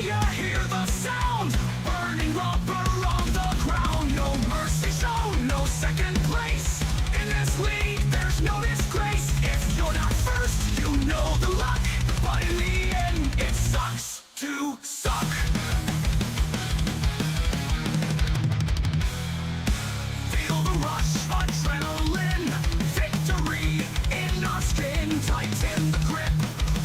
fire, hear the sound. Burning rubber on the ground. No mercy shown, no second place. In this league, there's no disgrace. If you're not first, you know the luck. But in the end, it sucks to suck. Feel the rush, adrenaline. Victory in our skin. Tighten the grip,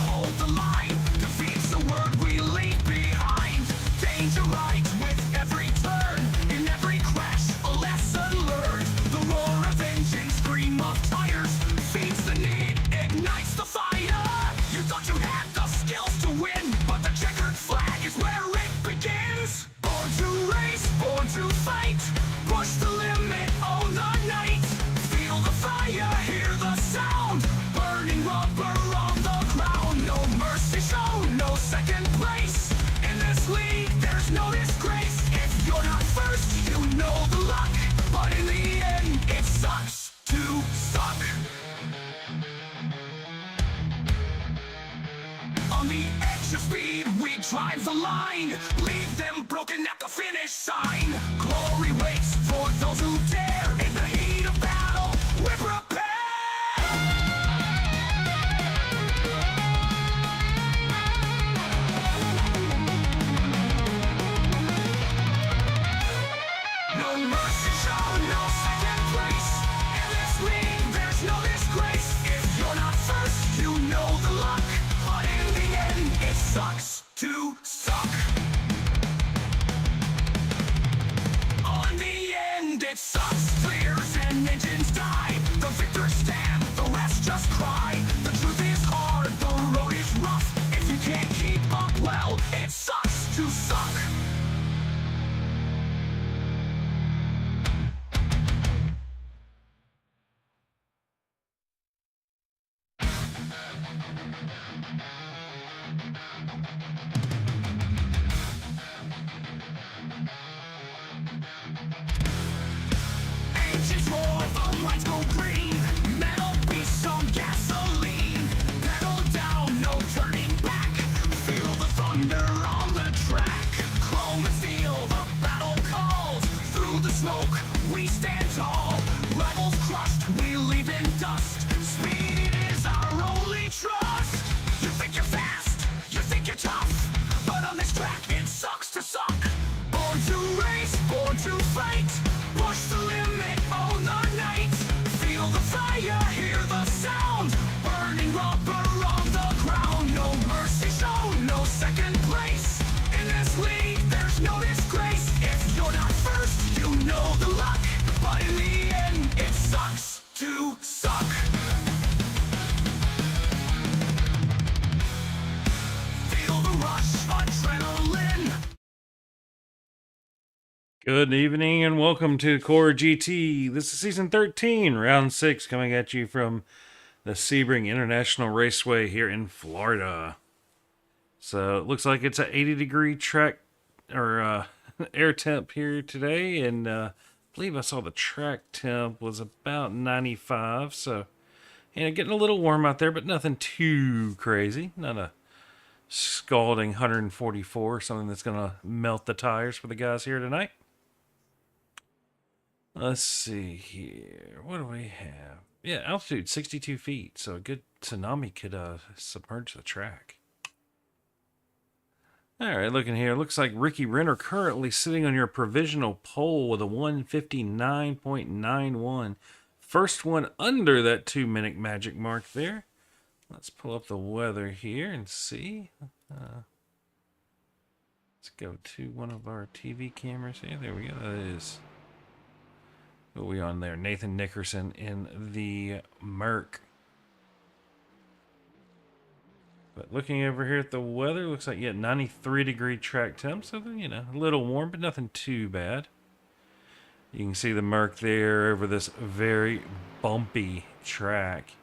hold the line. Defeat's the word we leave behind. Danger right with every turn. In every crash, a lesson learned. The roar of engine, scream of tires. Feeds the need, ignites the fire. You thought you had the skills to win, but the checkered flag is where it begins. Born to race, born to fight. Push the limit, own the night. Feel the fire, hear the sound. Burning rubber on the ground. No mercy shown, no second place. In this league, there's no disgrace. If you're not first, you know the luck. But in the end, it sucks to suck. On the edge of speed, we drive the line. Leave them broken at the finish sign. Glory waits for those who dare. In the heat of battle, we're prepared. No mercy shown, no second place. In this league, there's no disgrace. If you're not first, you know the luck. But in the end, it sucks to suck. On the end, it sucks. Clears and engines die. The victors stand, the rest just cry. The truth is hard, the road is rough. If you can't keep up, well, it sucks to suck. Engines roar, the lights go green. Metal beasts on gasoline. Pedal down, no turning back. Feel the thunder on the track. Chrome and steel, the battle calls. Through the smoke, we stand tall. Rivals crushed, we leave in dust. Speed is our only trust. You think you're fast, you think you're tough. But on this track, it sucks to suck. Born to race, born to fight. Push the limit, own the night. Feel the fire, hear the sound. Burning rubber on the ground. No mercy shown, no second place. In this league, there's no disgrace. If you're not first, you know the luck. But in the end, it sucks to suck. Feel the rush, adrenaline. Good evening and welcome to Core GT. This is season 13, round 6, coming at you from the Sebring International Raceway here in Florida. So it looks like it's an 80-degree track or air temp here today, and I believe I saw the track temp was about 95. So getting a little warm out there, but nothing too crazy. Not a scalding 144, something that's gonna melt the tires for the guys here tonight. Let's see here. What do we have? Yeah, altitude 62 feet. So a good tsunami could submerge the track. All right, looking here. Looks like Ricky Renner currently sitting on your provisional pole with a 159.91. First one under that 2-minute magic mark there. Let's pull up the weather here and see. Let's go to one of our TV cameras here. There we go. That is... What are we on there? Nathan Nickerson in the Merc. But looking over here at the weather, looks like 93-degree track temp. So, a little warm, but nothing too bad. You can see the Merc there over this very bumpy track.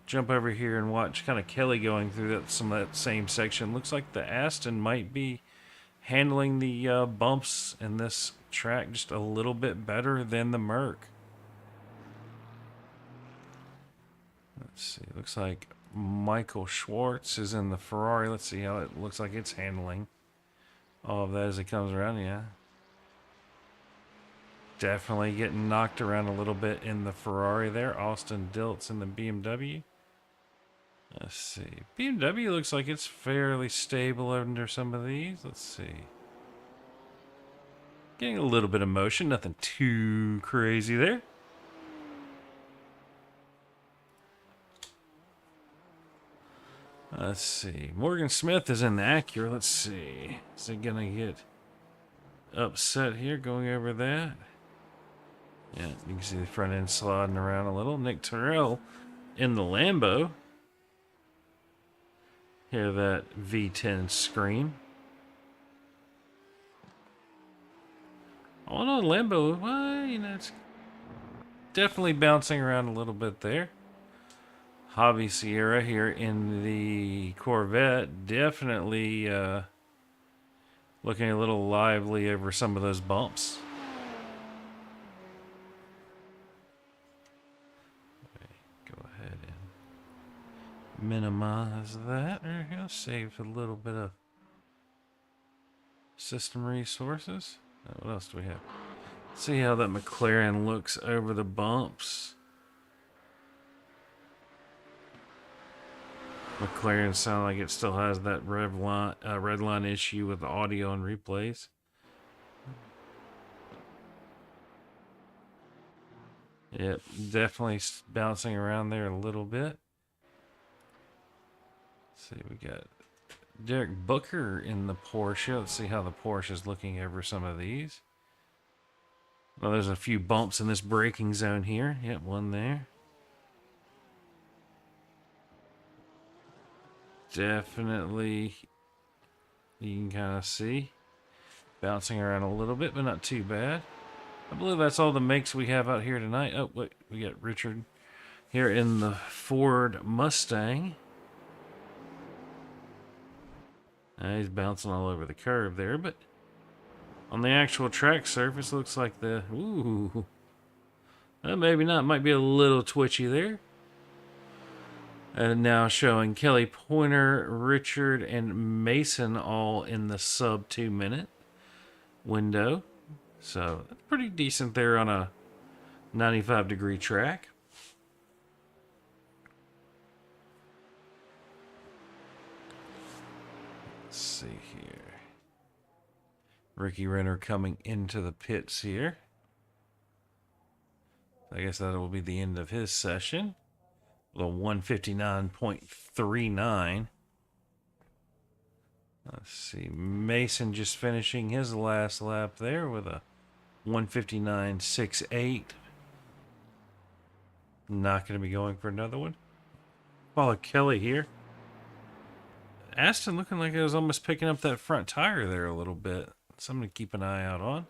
Jump over here and watch kind of Kelly going through some of that same section. Looks like the Astin might be handling the bumps in this track just a little bit better than the Merc. Let's see. Looks like Michael Schwartz is in the Ferrari. Let's see how it looks like it's handling. all of that as it comes around, yeah. Definitely getting knocked around a little bit in the Ferrari there. Austin Dilts in the BMW. Let's see. BMW looks like it's fairly stable under some of these. Let's see. Getting a little bit of motion. Nothing too crazy there. Let's see. Morgan Smith is in the Acura. Let's see. Is it going to get upset here going over that? Yeah, you can see the front end sliding around a little. Nick Terrell in the Lambo. Hear that V10 scream. Oh no, Lambo, well, you know, it's definitely bouncing around a little bit there. Javi Sierra here in the Corvette, definitely looking a little lively over some of those bumps. Go ahead and minimize that. There we go. Save a little bit of system resources. What else do we have? See how that McLaren looks over the bumps. McLaren sound like it still has that red line issue with the audio and replays. Yep, definitely bouncing around there a little bit. Let's see, we got Derek Booker in the Porsche. Let's see how the Porsche is looking over some of these. Well, there's a few bumps in this braking zone here. Yep, one there. Definitely, you can kind of see bouncing around a little bit, but not too bad. I believe that's all the makes we have out here tonight. Oh, wait, we got Richard here in the Ford Mustang. He's bouncing all over the curve there, but on the actual track surface, looks like the, ooh, maybe not, might be a little twitchy there. And now showing Kelly Pointer, Richard, and Mason all in the sub 2 minute window. So pretty decent there on a 95-degree track. Let's see here. Ricky Renner coming into the pits here. I guess that will be the end of his session. A 159.39. Let's see. Mason just finishing his last lap there with a 159.68. Not going to be going for another one. Follow Kelly here. Astin looking like it was almost picking up that front tire there a little bit. Something to keep an eye out on.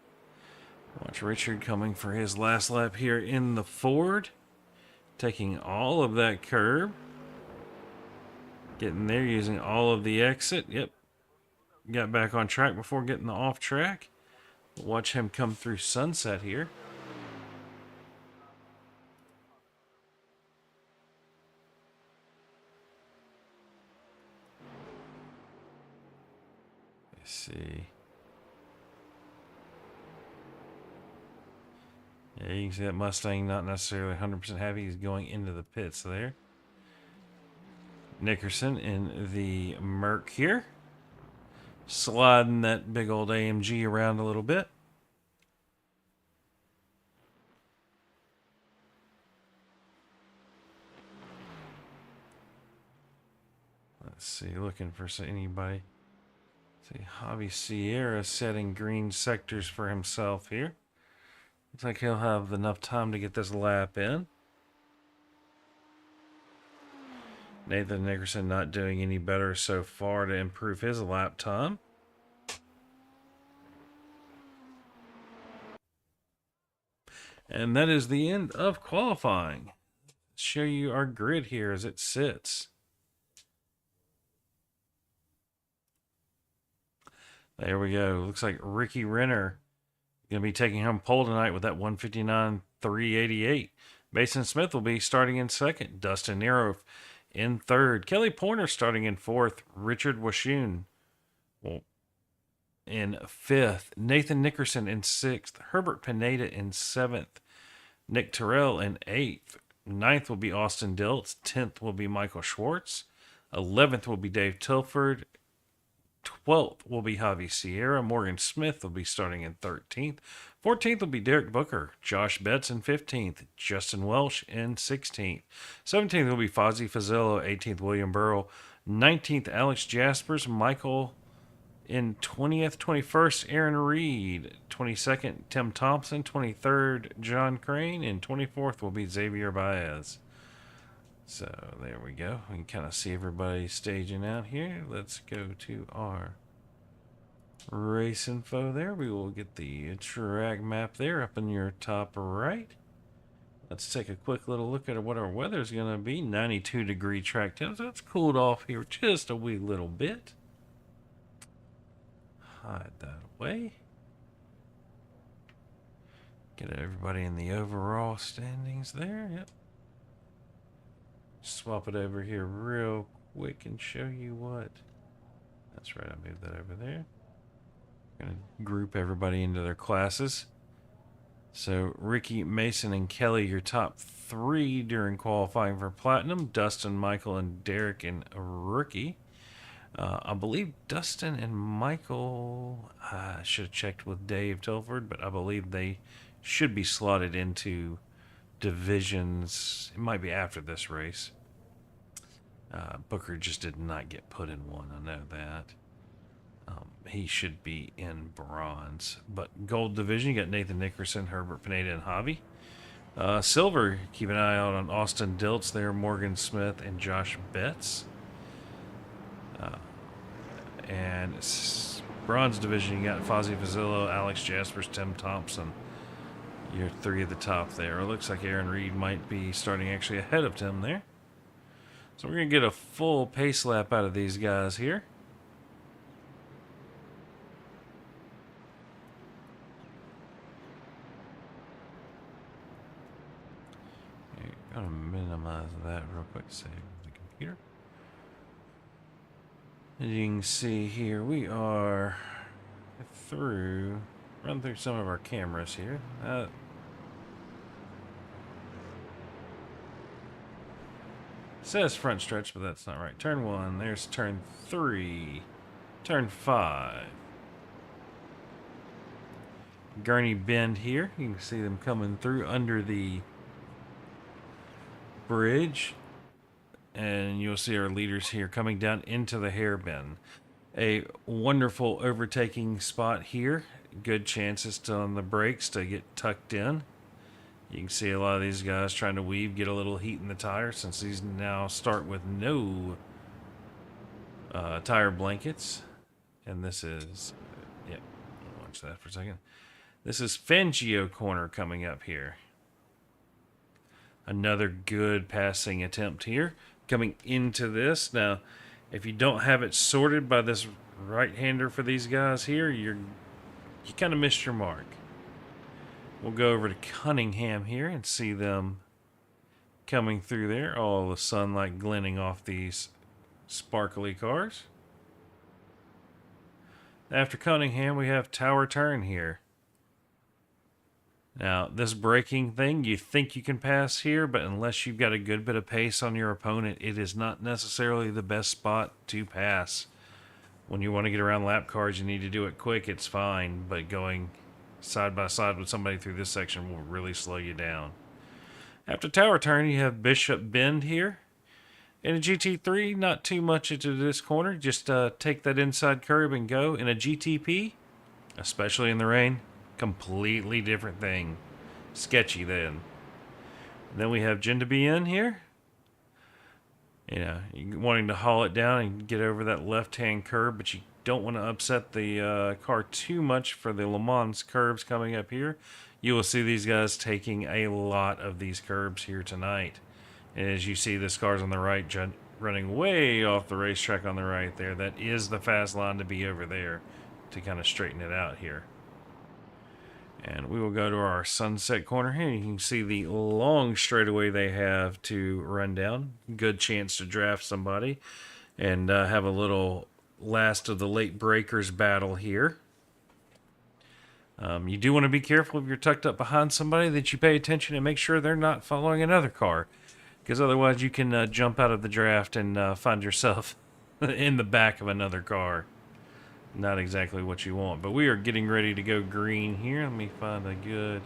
Watch Richard coming for his last lap here in the Ford. Taking all of that curb. Getting there, using all of the exit. Yep. Got back on track before getting the off track. Watch him come through Sunset here. Let's see. Yeah, you can see that Mustang not necessarily 100% happy. He's going into the pits there. Nickerson in the Merc here. Sliding that big old AMG around a little bit. Let's see, looking for anybody. See, Javi Sierra setting green sectors for himself here. Looks like he'll have enough time to get this lap in. Nathan Nickerson not doing any better so far to improve his lap time. And that is the end of qualifying. Let's show you our grid here as it sits. There we go. Looks like Ricky Renner going to be taking home pole tonight with that 159.388. Mason Smith will be starting in second. Dustin Nero in third. Kelly Pointer starting in fourth. Richard Washoon in 5th. Nathan Nickerson in 6th. Herbert Pineda in 7th. Nick Terrell in 8th. 9th will be Austin Diltz. 10th will be Michael Schwartz. 11th will be Dave Tilford. 12th will be Javi Sierra. Morgan Smith will be starting in 13th. 14th will be Derek Booker. Josh Betts in 15th. Justin Welsh in 16th. 17th will be Fozzie Fazillo. 18th, William Burrow. 19th, Alex Jaspers. Michael in 20th. 21st, Aaron Reed. 22nd, Tim Thompson. 23rd, John Crane. And 24th will be Xavier Baez. So there we go. We can kind of see everybody staging out here. Let's go to our race info there. We will get the track map there up in your top right. Let's take a quick little look at what our weather is going to be. 92-degree track temps. That's cooled off here just a wee little bit. Hide that away. Get everybody in the overall standings there. Yep. Swap it over here real quick and show you what. That's right, I moved that over there. Gonna group everybody into their classes. So Ricky, Mason, and Kelly, your top 3 during qualifying for Platinum. Dustin, Michael, and Derek in a rookie. I believe Dustin and Michael, I should have checked with Dave Tilford, but I believe they should be slotted into divisions. It might be after this race. Booker just did not get put in one. I know that. He should be in bronze. But gold division, you got Nathan Nickerson, Herbert Pineda, and Javi. Silver, keep an eye out on Austin Diltz there, Morgan Smith, and Josh Betts. And bronze division, you got Fozzie Fazillo, Alex Jaspers, Tim Thompson. You're 3 at the top there. It looks like Aaron Reed might be starting actually ahead of Tim there. So we're going to get a full pace lap out of these guys here. I'm going to minimize that real quick. Save the computer. As you can see here, we are run through some of our cameras here. Says front stretch, but that's not right. Turn 1, there's turn 3, turn 5. Gurney Bend here. You can see them coming through under the bridge. And you'll see our leaders here coming down into the hairpin. A wonderful overtaking spot here. Good chances on the brakes to get tucked in. You can see a lot of these guys trying to weave, get a little heat in the tire, since these now start with no tire blankets. And this is, watch that for a second. This is Fangio corner coming up here. Another good passing attempt here. Coming into this. Now, if you don't have it sorted by this right-hander for these guys here, you kind of missed your mark. We'll go over to Cunningham here and see them coming through there. All the sunlight glinting off these sparkly cars. After Cunningham, we have Tower Turn here. Now, this braking thing, you think you can pass here, but unless you've got a good bit of pace on your opponent, it is not necessarily the best spot to pass. When you want to get around lap cars, you need to do it quick, it's fine, but going side by side with somebody through this section will really slow you down. After Tower Turn, you have Bishop Bend here. In a GT3, not too much into this corner, just take that inside curb and go. In a GTP, especially in the rain, completely different thing. Sketchy then. Then we have Jinda BN here. You wanting to haul it down and get over that left-hand curb, but you don't want to upset the car too much for the Le Mans curbs coming up here. You will see these guys taking a lot of these curbs here tonight. And as you see, this car's on the right, running way off the racetrack on the right there. That is the fast line to be over there to kind of straighten it out here. And we will go to our sunset corner here. You can see the long straightaway they have to run down. Good chance to draft somebody and have a little last of the late breakers battle here. You do want to be careful if you're tucked up behind somebody that you pay attention and make sure they're not following another car, because otherwise you can jump out of the draft and find yourself in the back of another car. Not exactly what you want, but we are getting ready to go green here. Let me find a good...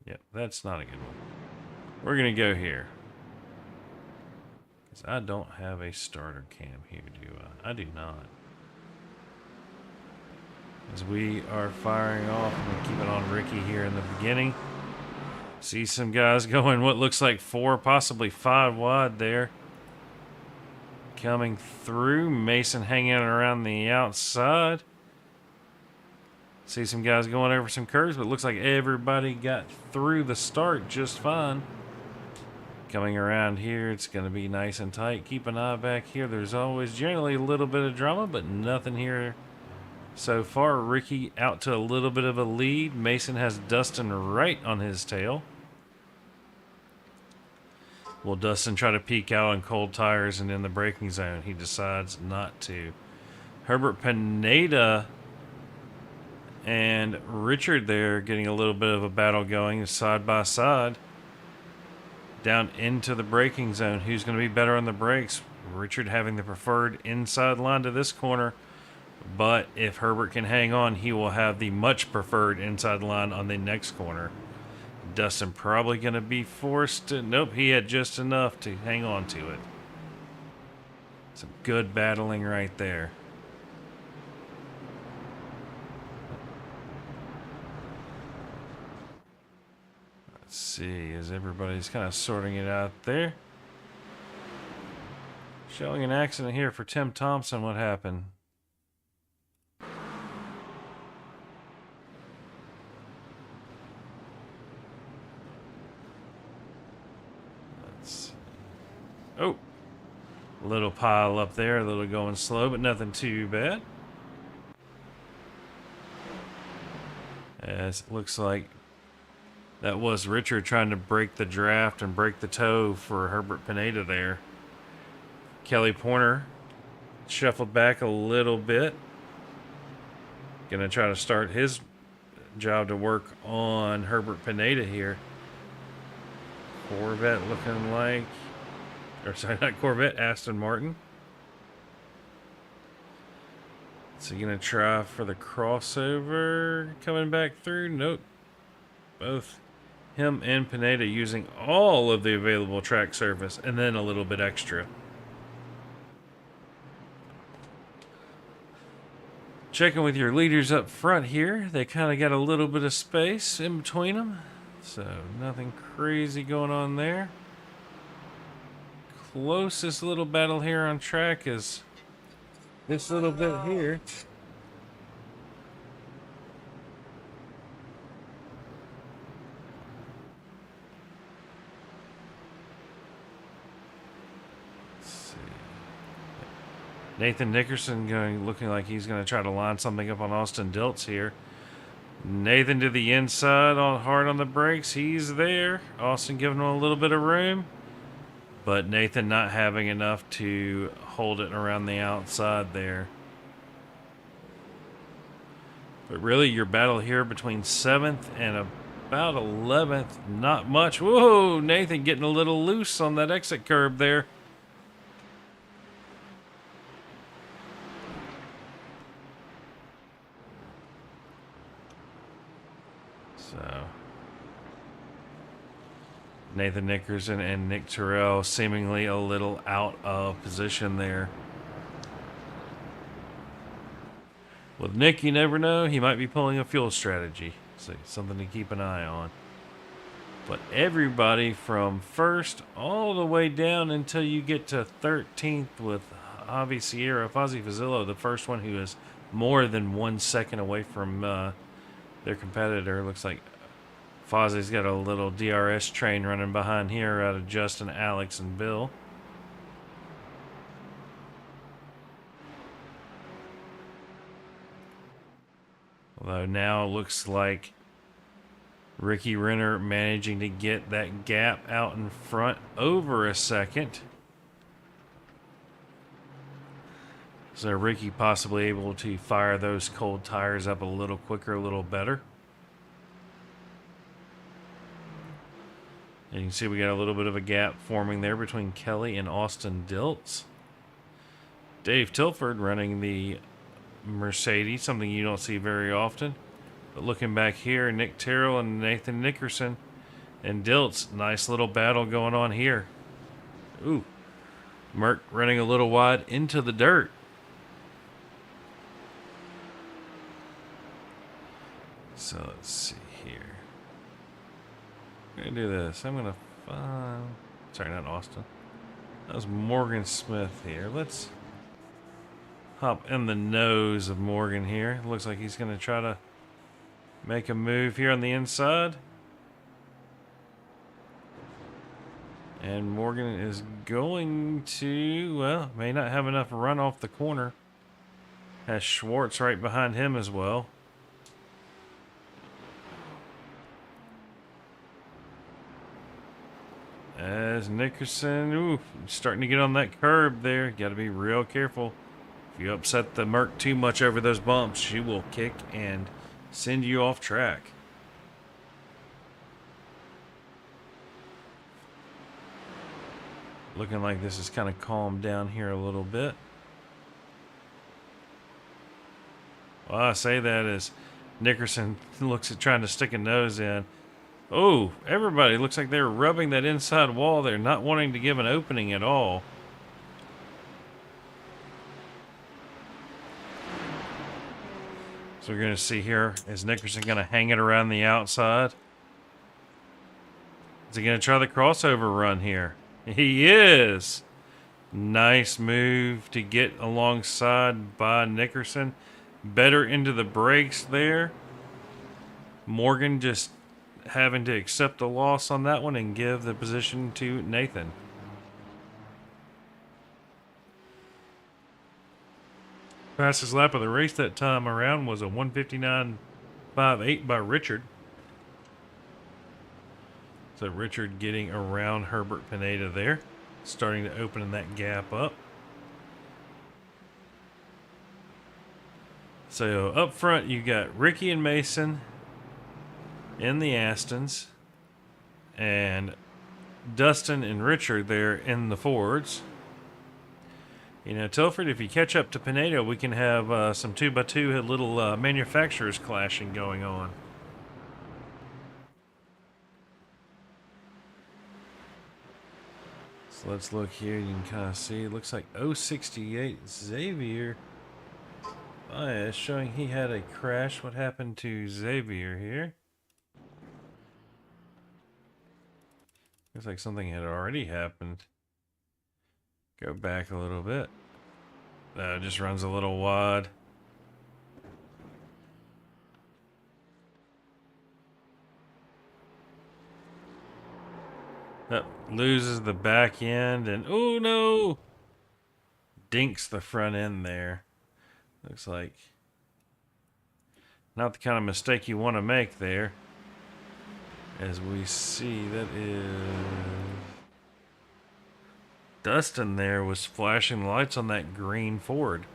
Yep, that's not a good one. We're going to go here. Because I don't have a starter cam here, do I? I do not. As we are firing off, I'm going to keep it on Ricky here in the beginning. See some guys going what looks like 4, possibly 5 wide there. Coming through. Mason hanging around the outside. See some guys going over some curves, but it looks like everybody got through the start just fine. Coming around here, it's going to be nice and tight. Keep an eye back here. There's always generally a little bit of drama, but nothing here so far. Ricky out to a little bit of a lead. Mason has Dustin right on his tail. Will Dustin try to peek out on cold tires and in the braking zone? He decides not to. Herbert Pineda and Richard there getting a little bit of a battle going side by side. Down into the braking zone. Who's going to be better on the brakes? Richard having the preferred inside line to this corner. But if Herbert can hang on, he will have the much preferred inside line on the next corner. Dustin probably going to be forced to... Nope, he had just enough to hang on to it. Some good battling right there. Let's see, as everybody's kind of sorting it out there. Showing an accident here for Tim Thompson. What happened? Oh, a little pile up there, a little going slow, but nothing too bad. As it looks like that was Richard trying to break the draft and break the toe for Herbert Pineda there. Kelly Porter shuffled back a little bit. Gonna try to start his job to work on Herbert Pineda here. Corvette looking like... Or sorry, not Corvette, Aston Martin. So you're going to try for the crossover coming back through? Nope. Both him and Pineda using all of the available track surface and then a little bit extra. Checking with your leaders up front here. They kind of got a little bit of space in between them. So nothing crazy going on there. Closest little battle here on track is this little bit here. Let's see. Nathan Nickerson looking like he's going to try to line something up on Austin Diltz here. Nathan to the inside, hard on the brakes. He's there. Austin giving him a little bit of room. But Nathan not having enough to hold it around the outside there. But really, your battle here between 7th and about 11th, not much. Whoa, Nathan getting a little loose on that exit curb there. So... Nathan Nickerson and Nick Terrell seemingly a little out of position there. With Nick, you never know. He might be pulling a fuel strategy. So something to keep an eye on. But everybody from first all the way down until you get to 13th with Javi Sierra, Fozzie Fazillo, the first one who is more than 1 second away from their competitor. Looks like Fozzie's got a little DRS train running behind here out of Justin, Alex, and Bill. Although now it looks like Ricky Renner managing to get that gap out in front over a second. So Ricky possibly able to fire those cold tires up a little quicker, a little better. And you can see we got a little bit of a gap forming there between Kelly and Austin Dilts. Dave Tilford running the Mercedes, something you don't see very often. But looking back here, Nick Terrell and Nathan Nickerson and Dilts, nice little battle going on here. Ooh, Merck running a little wide into the dirt. So let's see here. I'm gonna do this. I'm gonna find. Sorry, not Austin. That was Morgan Smith here. Let's hop in the nose of Morgan here. Looks like he's gonna try to make a move here on the inside. And Morgan is going to, well, may not have enough run off the corner. Has Schwartz right behind him as well. As Nickerson, ooh, starting to get on that curb there. Got to be real careful. If you upset the Merc too much over those bumps, she will kick and send you off track. Looking like this is kind of calmed down here a little bit. Well, I say that as Nickerson looks at trying to stick a nose in. Oh, everybody looks like they're rubbing that inside wall there, not wanting to give an opening at all. So we're going to see here, is Nickerson going to hang it around the outside? Is he going to try the crossover run here? He is. Nice move to get alongside by Nickerson. Better into the brakes there. Morgan just having to accept the loss on that one and give the position to Nathan. Fastest lap of the race that time around was a 1:59.58 by Richard. So Richard getting around Herbert Pineda there, starting to open that gap up. So up front you got Ricky and Mason in the Astins, and Dustin and Richard there in the Fords. You know, Tilford, if you catch up to Pineda, we can have some 2x2 little manufacturers clashing going on. So let's look here. You can kind of see, it looks like 068 Xavier Bias showing he had a crash. What happened to Xavier here? Looks like something had already happened. Go back a little bit. Just runs a little wide. Loses the back end and oh no! Dinks the front end there. Looks like not the kind of mistake you want to make there. As we see, that is Dustin there was flashing lights on that green Ford.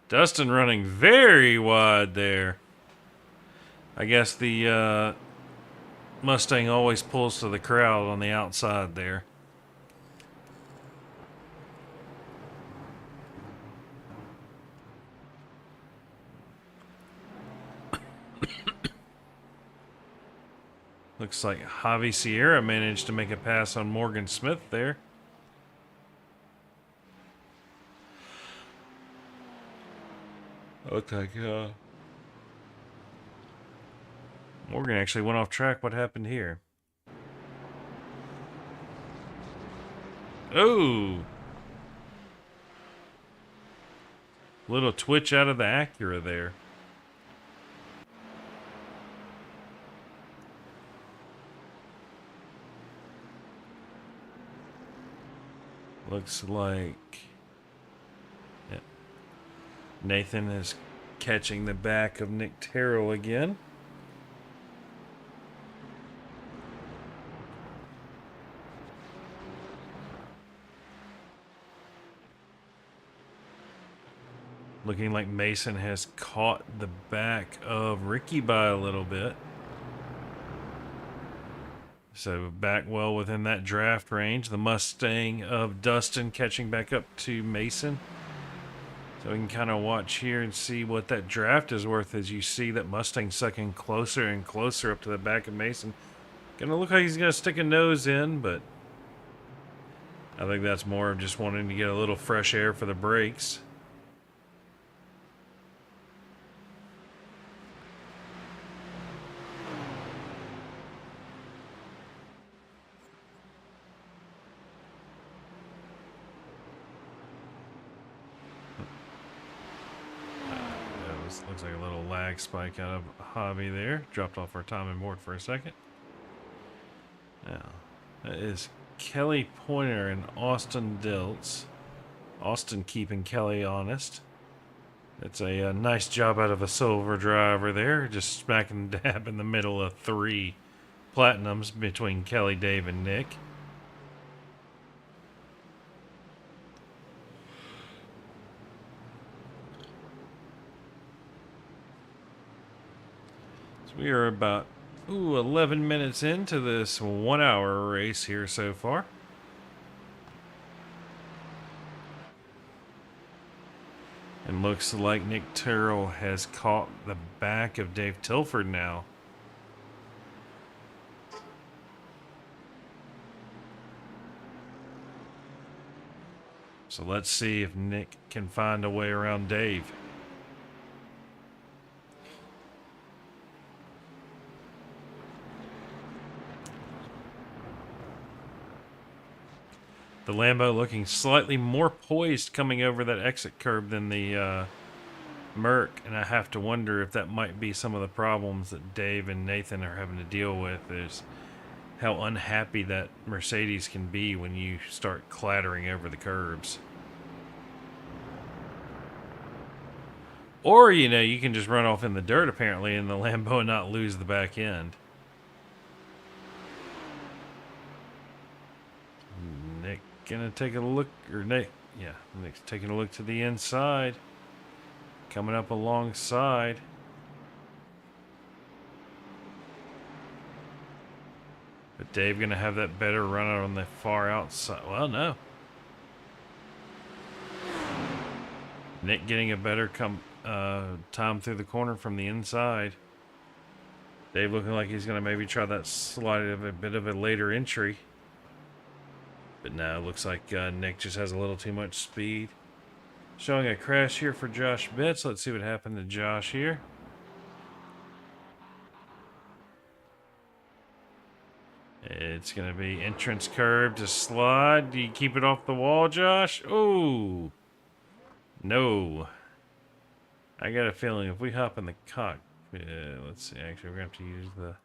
Dustin running very wide there. I guess the Mustang always pulls to the crowd on the outside there. Looks like Javi Sierra managed to make a pass on Morgan Smith there. Okay, Morgan actually went off track. What happened here? Oh! Little twitch out of the Acura there. Looks like Nathan is catching the back of Nick Terrell again. Looking like Mason has caught the back of Ricky by a little bit. So back well within that draft range. The Mustang of Dustin catching back up to Mason. So we can kind of watch here and see what that draft is worth as you see that Mustang sucking closer and closer up to the back of Mason. Gonna look like he's gonna stick a nose in, but I think that's more of just wanting to get a little fresh air for the brakes. Looks like a little lag spike out of Hobby there. Dropped off our timing board for a second. Now, that is Kelly Pointer and Austin Dilts. Austin keeping Kelly honest. It's a nice job out of a silver driver there. Just smacking dab in the middle of 3 platinums between Kelly, Dave, and Nick. We are about 11 minutes into this 1-hour race here so far. And looks like Nick Terrell has caught the back of Dave Tilford now. So let's see if Nick can find a way around Dave. The Lambo looking slightly more poised coming over that exit curb than the Merc, and I have to wonder if that might be some of the problems that Dave and Nathan are having to deal with, is how unhappy that Mercedes can be when you start clattering over the curbs. Or, you know, you can just run off in the dirt apparently in the Lambo and not lose the back end. Nick gonna take a look, or Nick's taking a look to the inside. Coming up alongside. But Dave gonna have that better run out on the far outside. Well, no. Nick getting a better time through the corner from the inside. Dave looking like he's gonna maybe try that slide of a bit of a later entry. But now it looks like Nick just has a little too much speed. Showing a crash here for Josh Betts. Let's see what happened to Josh here. It's going to be entrance curve to slide. Do you keep it off the wall, Josh? Oh, no. I got a feeling if we hop in the cockpit, let's see. Actually, we're going to have to use the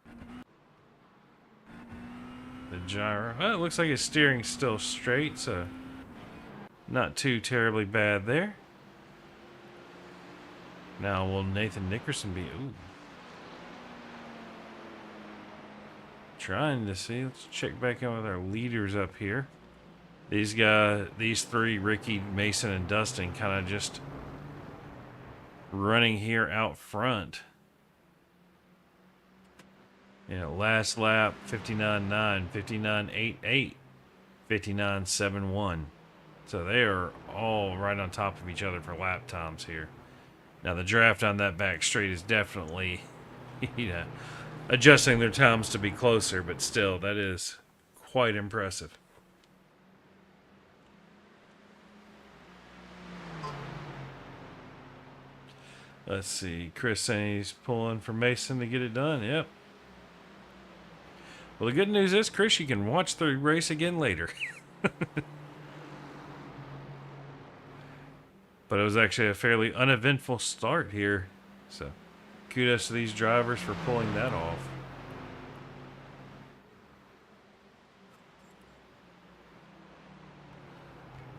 gyro. Well, it looks like his steering's still straight, so not too terribly bad there. Now, will Nathan Nickerson be... Ooh. Trying to see. Let's check back in with our leaders up here. These guys, these 3, Ricky, Mason, and Dustin, kind of just running here out front. You know, last lap, 59.9, 59.88, 59.71. So they are all right on top of each other for lap times here. Now the draft on that back straight is definitely, you know, adjusting their times to be closer, but still, that is quite impressive. Let's see, Chris saying he's pulling for Mason to get it done. Yep. Well, the good news is, Chris, you can watch the race again later. But it was actually a fairly uneventful start here. So, kudos to these drivers for pulling that off.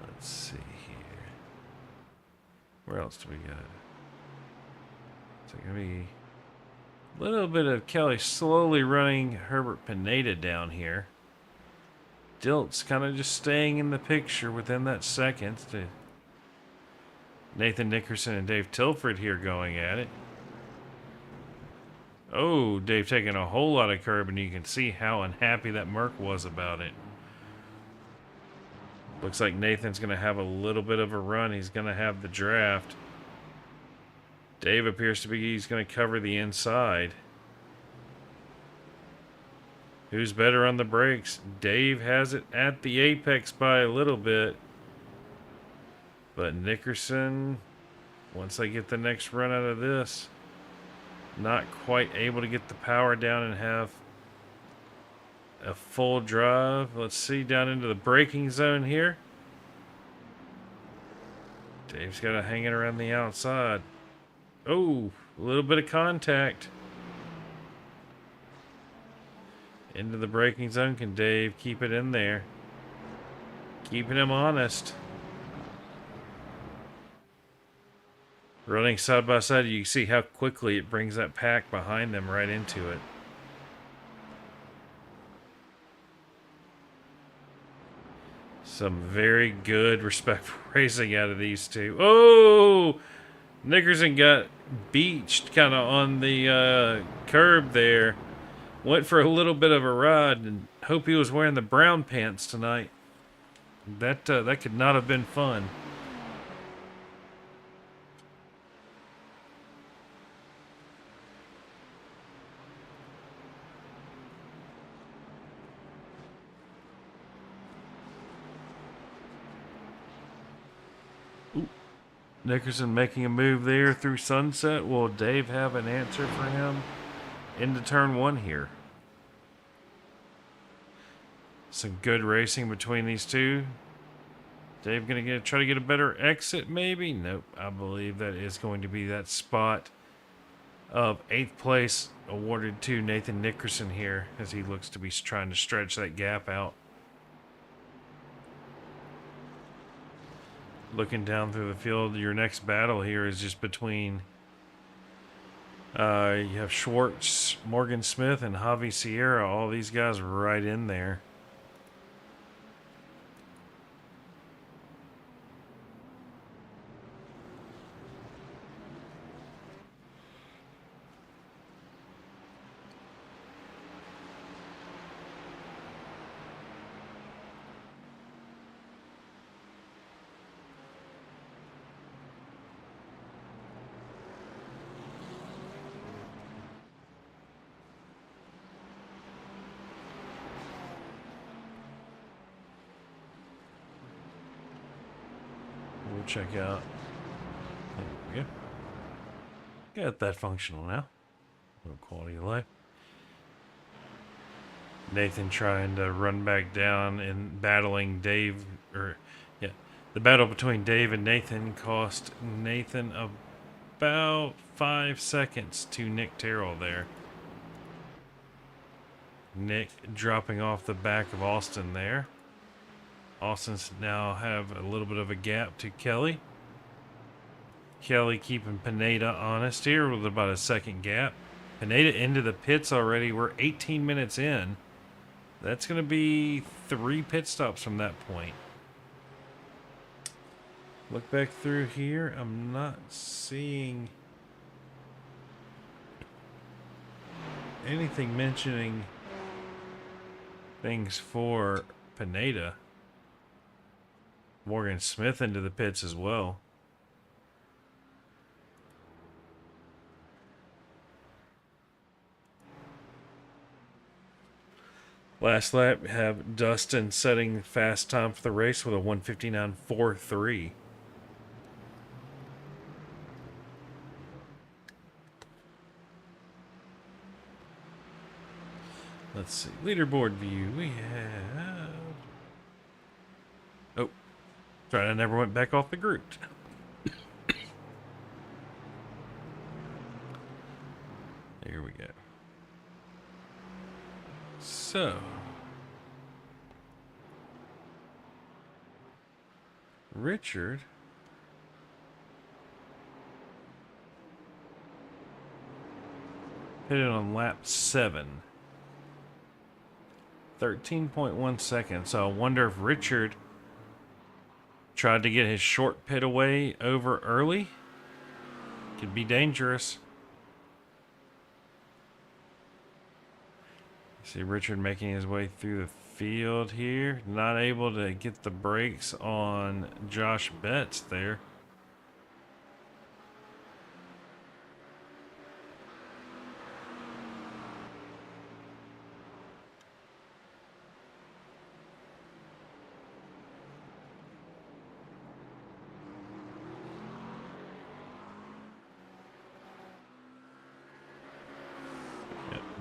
Let's see here. Where else do we got? It's going to be a little bit of Kelly slowly running Herbert Pineda down here. Dilt's kind of just staying in the picture within that second. Nathan Nickerson and Dave Tilford here going at it. Oh, Dave taking a whole lot of curb, and you can see how unhappy that Merc was about it. Looks like Nathan's going to have a little bit of a run. He's going to have the draft. Dave appears to be, he's going to cover the inside. Who's better on the brakes? Dave has it at the apex by a little bit. But Nickerson, once they get the next run out of this, not quite able to get the power down and have a full drive. Let's see, down into the braking zone here. Dave's got to hang it around the outside. Oh, a little bit of contact. Into the braking zone. Can Dave keep it in there? Keeping him honest. Running side by side, you can see how quickly it brings that pack behind them right into it. Some very good, respectful racing out of these two. Oh! Nickerson got beached kind of on the curb there. Went for a little bit of a ride and hope he was wearing the brown pants tonight. That could not have been fun. Ooh. Nickerson making a move there through Sunset. Will Dave have an answer for him into turn one here? Some good racing between these two. Dave gonna try to get a better exit, maybe? Nope. I believe that is going to be that spot of 8th place awarded to Nathan Nickerson here, as he looks to be trying to stretch that gap out. Looking down through the field, your next battle here is just between you have Schwartz, Morgan Smith, and Javi Sierra. All these guys right in there. We'll check out. There we go. Got that functional now. A little quality of life. Nathan trying to run back down and battling Dave, the battle between Dave and Nathan cost Nathan about 5 seconds to Nick Terrell there. Nick dropping off the back of Astin there. Austin's now have a little bit of a gap to Kelly. Kelly keeping Pineda honest here with about a second gap. Pineda into the pits already. We're 18 minutes in. That's going to be 3 pit stops from that point. Look back through here. I'm not seeing anything mentioning things for Pineda. Morgan Smith into the pits as well. Last lap, we have Dustin setting fast time for the race with a 1:59.43. Let's see. Leaderboard view. We have... Oh. Sorry, I never went back off the group. Here we go. So... Richard... hit it on lap 7. 13.1 seconds. So I wonder if Richard Tried to get his short pit away over early. Could be dangerous. See Richard making his way through the field here. Not able to get the brakes on Josh Betts there.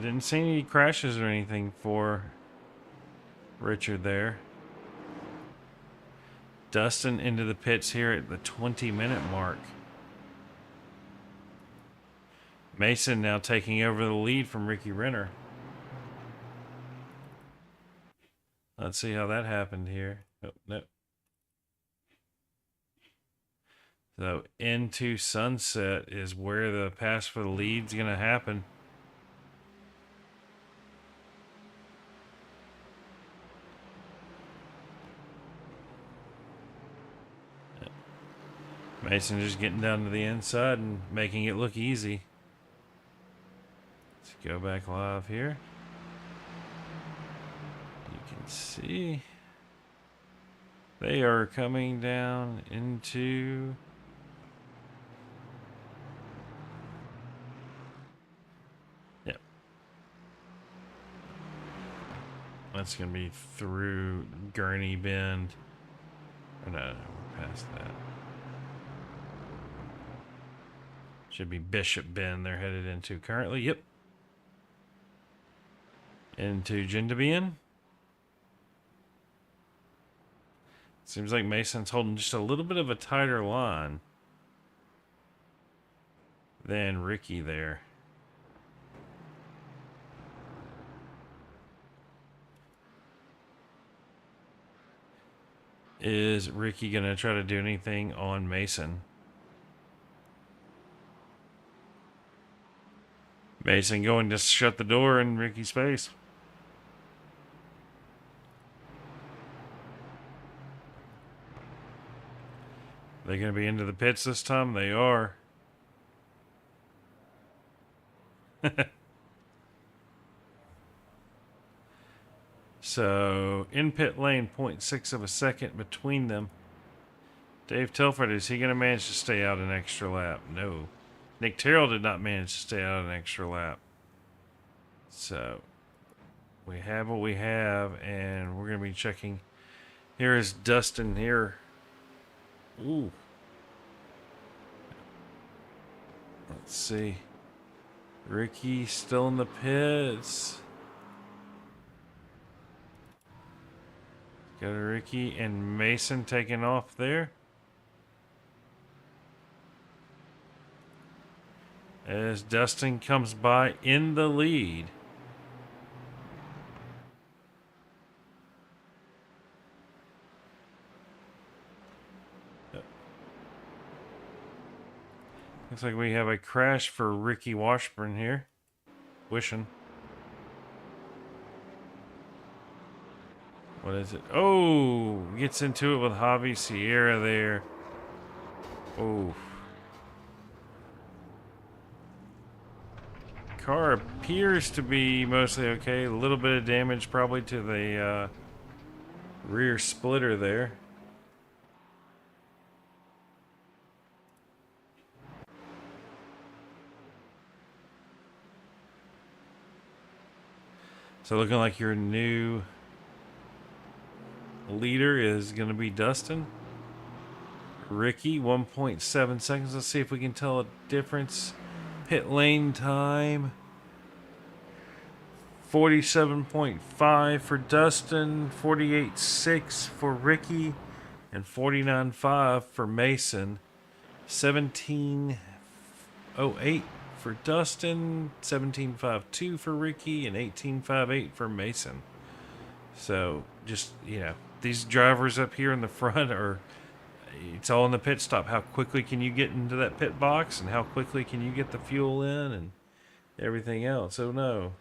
Didn't see any crashes or anything for Richard there. Dustin into the pits here at the 20-minute mark. Mason now taking over the lead from Ricky Renner. Let's see how that happened here. Oh, nope. So into Sunset is where the pass for the lead's going to happen. Mason just getting down to the inside and making it look easy. Let's go back live here. You can see they are coming down into that's going to be through Gurney Bend. Oh, no, we're past that. Should be Bishop Bend they're headed into currently. Yep. Into Jindabian. Seems like Mason's holding just a little bit of a tighter line than Ricky there. Is Ricky going to try to do anything on Mason? Mason going to shut the door in Ricky's face. They going to be into the pits this time? They are. So, in pit lane, 0.6 of a second between them. Dave Telford, is he going to manage to stay out an extra lap? No. Nick Terrell did not manage to stay out an extra lap. So, we have what we have, and we're going to be checking. Here is Dustin here. Ooh. Let's see. Ricky still in the pits. Got Ricky and Mason taking off there. As Dustin comes by in the lead. Looks like we have a crash for Ricky Washburn here. Wishing. What is it? Oh, gets into it with Javi Sierra there. Oh. Car appears to be mostly okay. A little bit of damage probably to the rear splitter there. So looking like your new leader is going to be Dustin. Ricky, 1.7 seconds. Let's see if we can tell a difference. Pit lane time. 47.5 for Dustin, 48.6 for Ricky, and 49.5 for Mason. 17.08 for Dustin, 17.52 for Ricky, and 18.58 for Mason. So, just, you know, these drivers up here in the front are, it's all in the pit stop. How quickly can you get into that pit box, and how quickly can you get the fuel in, and everything else. Oh, no.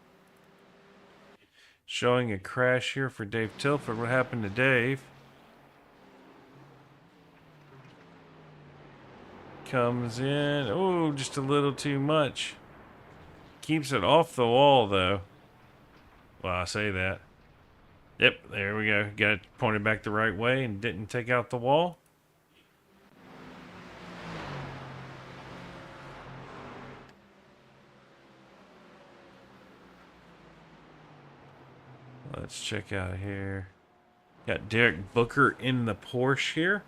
Showing a crash here for Dave Tilford. What happened to Dave? comes in. Oh, just a little too much. Keeps it off the wall, though. Well, I say that. Yep, there we go. Got it pointed back the right way and didn't take out the wall. Let's check out here. Got Derek Booker in the Porsche here.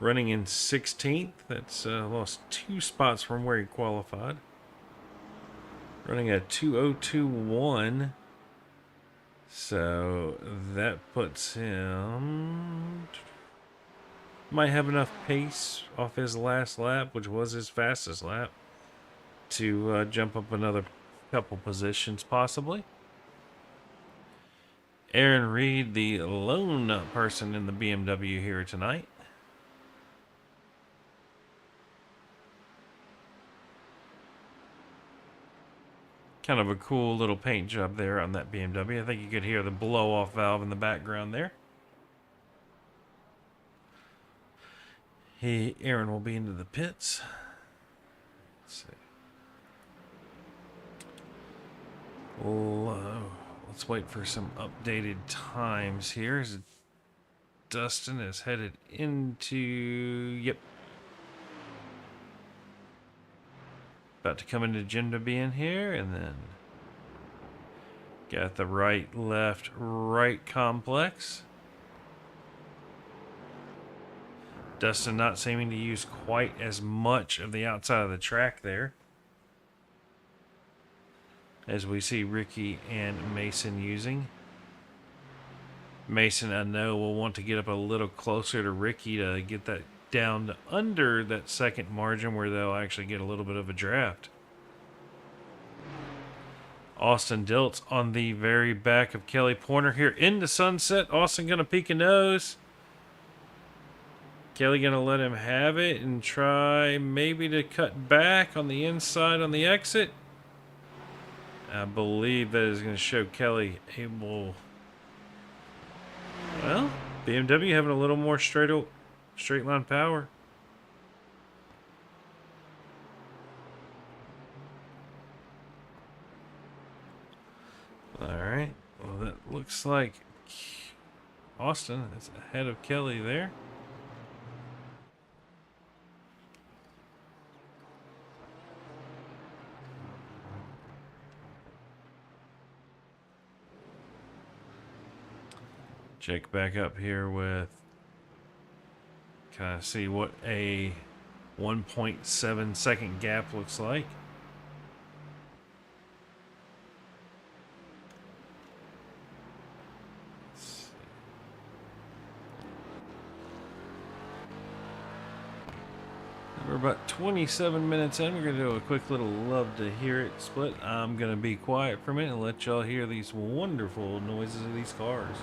Running in 16th. That's lost 2 spots from where he qualified. Running a 2:02.1. So that puts him... Might have enough pace off his last lap, which was his fastest lap, to jump up another couple positions possibly. Aaron Reed, the lone person in the BMW here tonight. Kind of a cool little paint job there on that BMW. I think you could hear the blow-off valve in the background there. Aaron will be into the pits. Let's see. Let's wait for some updated times here. As Dustin is headed into... Yep. About to come into Jim to be in here, and then got the right, left, right complex. Dustin not seeming to use quite as much of the outside of the track there as we see Ricky and Mason using. Mason, I know, will want to get up a little closer to Ricky to get that down to under that second margin where they'll actually get a little bit of a draft. Austin Diltz on the very back of Kelly Pointer here into Sunset. Austin gonna peek a nose. Kelly gonna let him have it and try maybe to cut back on the inside on the exit. I believe that is gonna show Kelly able... Well, BMW having a little more straight line power. Alright, well that looks like Austin is ahead of Kelly there. Check back up here with... Kind of see what a 1.7 second gap looks like. We're about 27 minutes in. We're going to do a quick little love to hear it split. I'm going to be quiet for a minute and let y'all hear these wonderful noises of these cars.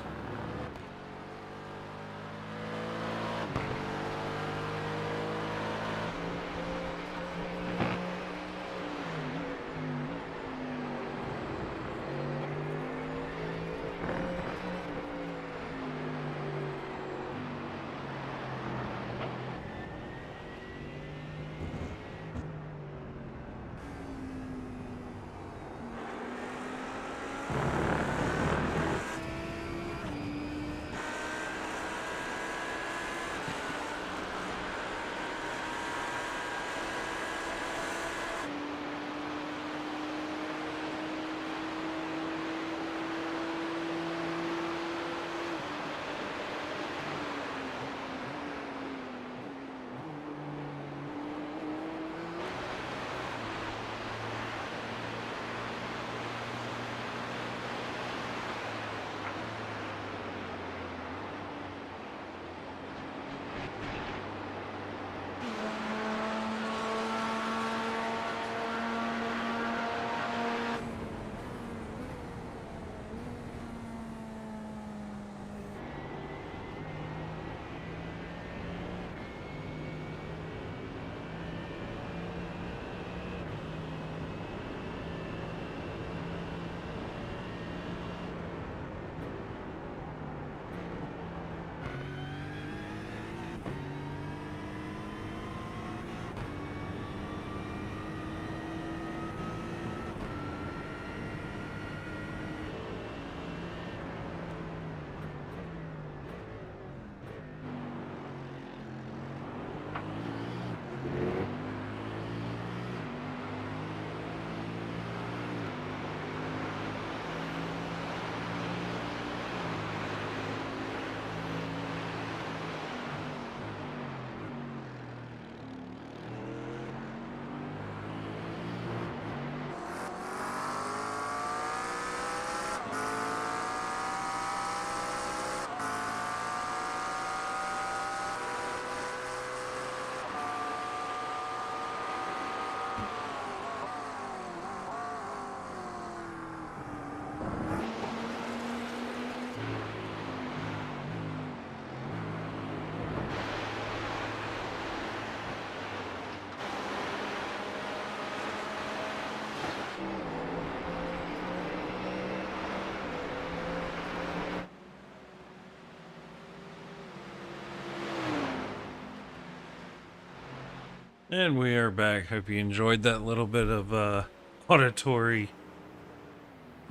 And we are back. Hope you enjoyed that little bit of auditory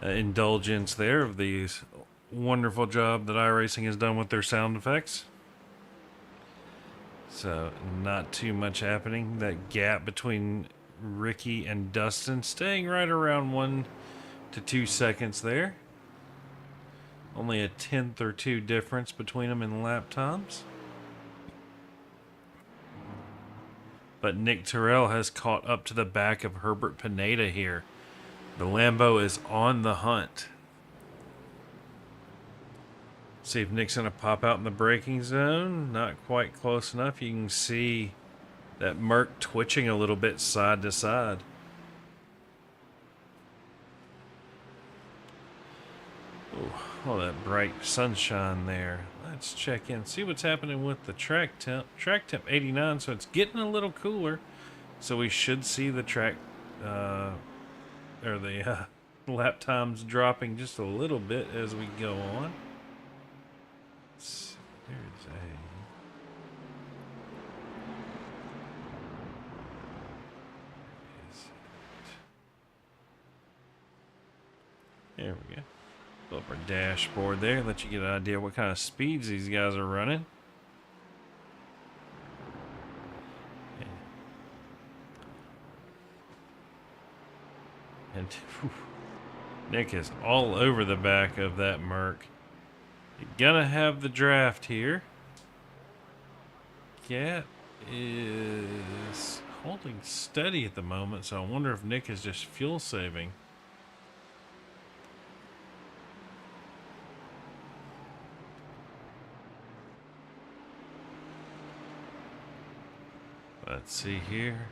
indulgence there of these wonderful job that iRacing has done with their sound effects. So, not too much happening. That gap between Ricky and Dustin staying right around 1 to 2 seconds there. Only a tenth or two difference between them in lap times. But Nick Terrell has caught up to the back of Herbert Pineda here. The Lambo is on the hunt. See if Nick's going to pop out in the braking zone. Not quite close enough. You can see that Merc twitching a little bit side to side. Ooh, all that bright sunshine there. Let's check in, see what's happening with the track temp. Track temp 89, so it's getting a little cooler. So we should see the track, or the lap times dropping just a little bit as we go on. There's a... There we go. Pull up our dashboard there, let you get an idea what kind of speeds these guys are running. And whew, Nick is all over the back of that Merc. You're gonna have the draft here. Gap is holding steady at the moment, so I wonder if Nick is just fuel saving. Let's see here.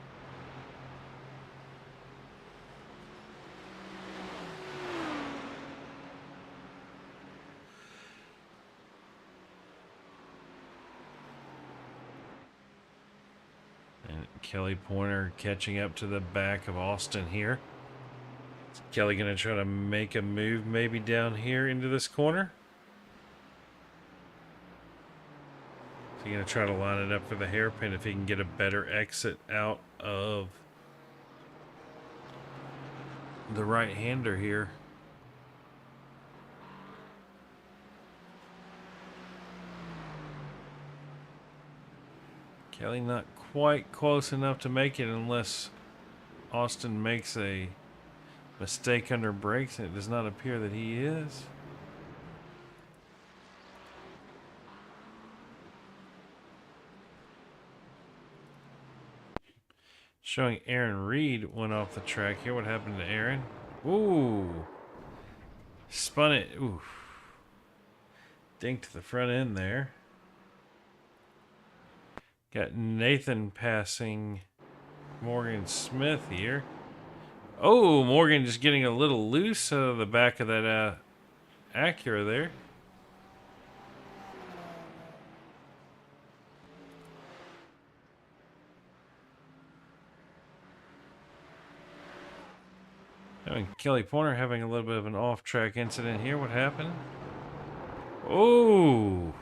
And Kelly Pointer catching up to the back of Astin here. Is Kelly going to try to make a move maybe down here into this corner? He's going to try to line it up for the hairpin if he can get a better exit out of the right-hander here. Kelly not quite close enough to make it unless Astin makes a mistake under brakes, and it does not appear that he is. Showing Aaron Reed went off the track here. What happened to Aaron? Ooh. Spun it. Ooh. Dinked the front end there. Got Nathan passing Morgan Smith here. Oh, Morgan just getting a little loose out of the back of that Acura there. Kelly Pointer having a little bit of an off-track incident here. What happened? Oh,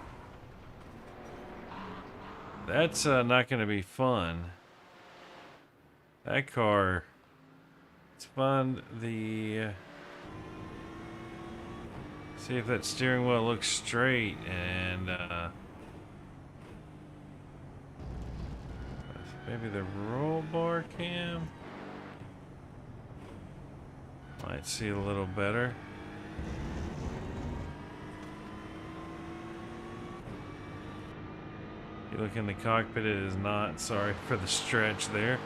that's not going to be fun. That car. Let's find the. See if that steering wheel looks straight, and maybe the roll bar cam. Might see a little better. You look in the cockpit, it is not. Sorry for the stretch there.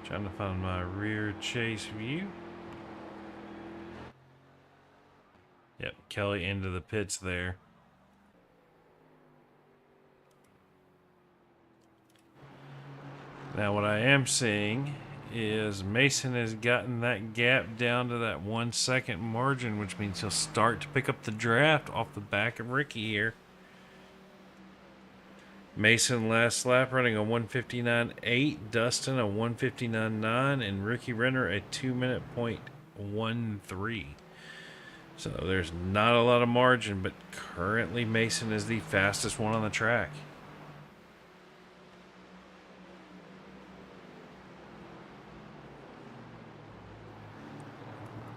Trying to find my rear chase view. Yep, Kelly into the pits there. Now what I am seeing is Mason has gotten that gap down to that 1 second margin, which means he'll start to pick up the draft off the back of Ricky here. Mason last lap running a 1:59.8, Dustin a 1:59.9, and Ricky Renner a 2 minute .13. So there's not a lot of margin, but currently Mason is the fastest one on the track.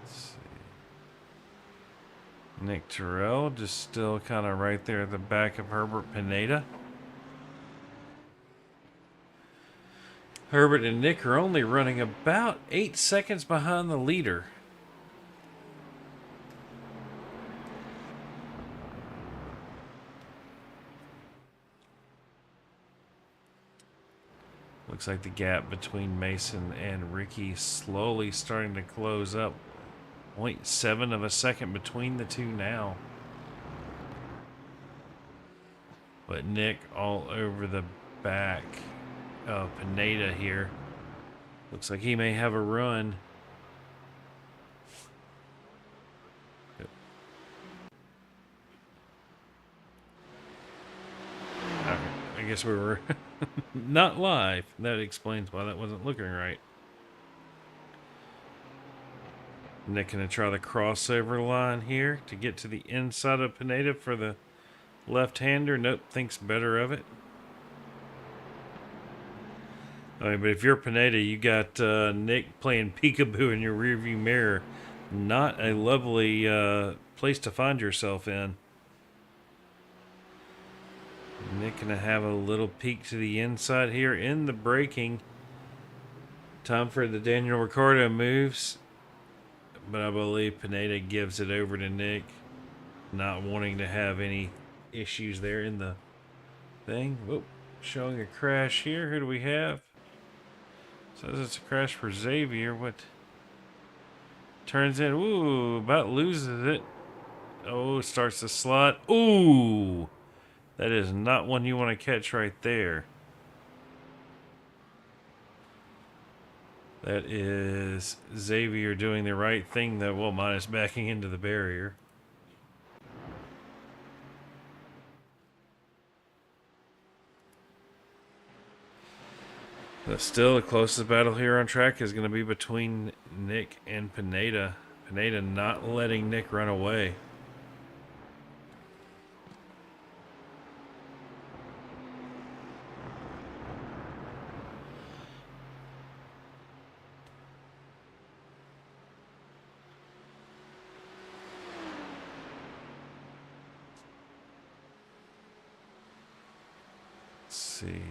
Let's see. Nick Terrell just still kind of right there at the back of Herbert Pineda. Herbert and Nick are only running about 8 seconds behind the leader. Looks like the gap between Mason and Ricky slowly starting to close up. 0.7 of a second between the two now. But Nick all over the back of Pineda here. Looks like he may have a run. Okay, I guess we were not live. That explains why that wasn't looking right. Nick gonna try the crossover line here to get to the inside of Pineda for the left-hander. Nope, thinks better of it. I mean, but if you're Pineda, you got Nick playing peekaboo in your rearview mirror. Not a lovely place to find yourself in. Nick gonna have a little peek to the inside here in the braking. Time for the Daniel Ricciardo moves. But I believe Pineda gives it over to Nick. Not wanting to have any issues there in the thing. Whoop, showing a crash here. Who do we have? Says it's a crash for Xavier. What? Turns in. Ooh, about loses it. Oh, starts to slide. Ooh, that is not one you want to catch right there. That is Xavier doing the right thing, though. Well, minus backing into the barrier. But still, the closest battle here on track is going to be between Nick and Pineda. Pineda not letting Nick run away. Let's see.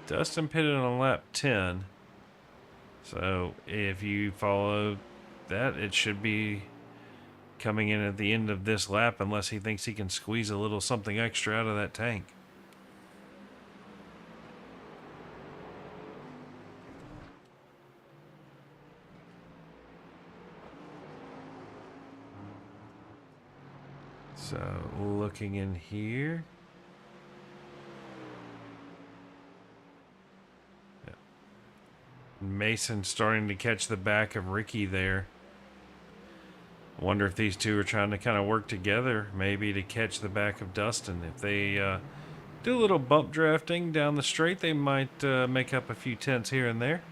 Dustin pitted on lap 10. So if you follow that, it should be coming in at the end of this lap unless he thinks he can squeeze a little something extra out of that tank. So looking in here. Mason starting to catch the back of Ricky there. Wonder if these two are trying to kind of work together, maybe to catch the back of Dustin. If they do a little bump drafting down the straight, they might make up a few tenths here and there.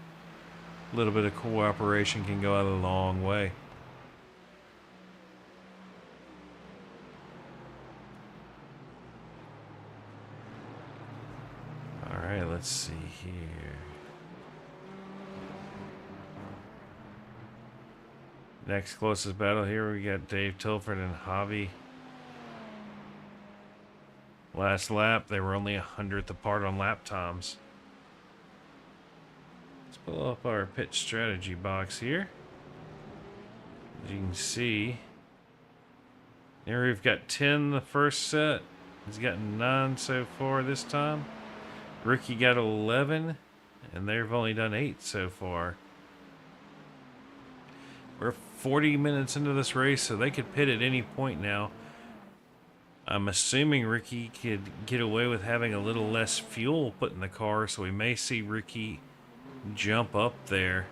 A little bit of cooperation can go a long way. All right, let's see here. Next closest battle here, we got Dave Tilford and Javi. Last lap, they were only 100th apart on lap times. Let's pull up our pit strategy box here. As you can see, here we've got 10 the first set. He's gotten 9 so far this time. Ricky got 11, and they've only done 8 so far. We're 40 minutes into this race, so they could pit at any point now. I'm assuming Ricky could get away with having a little less fuel put in the car, so we may see Ricky jump up there.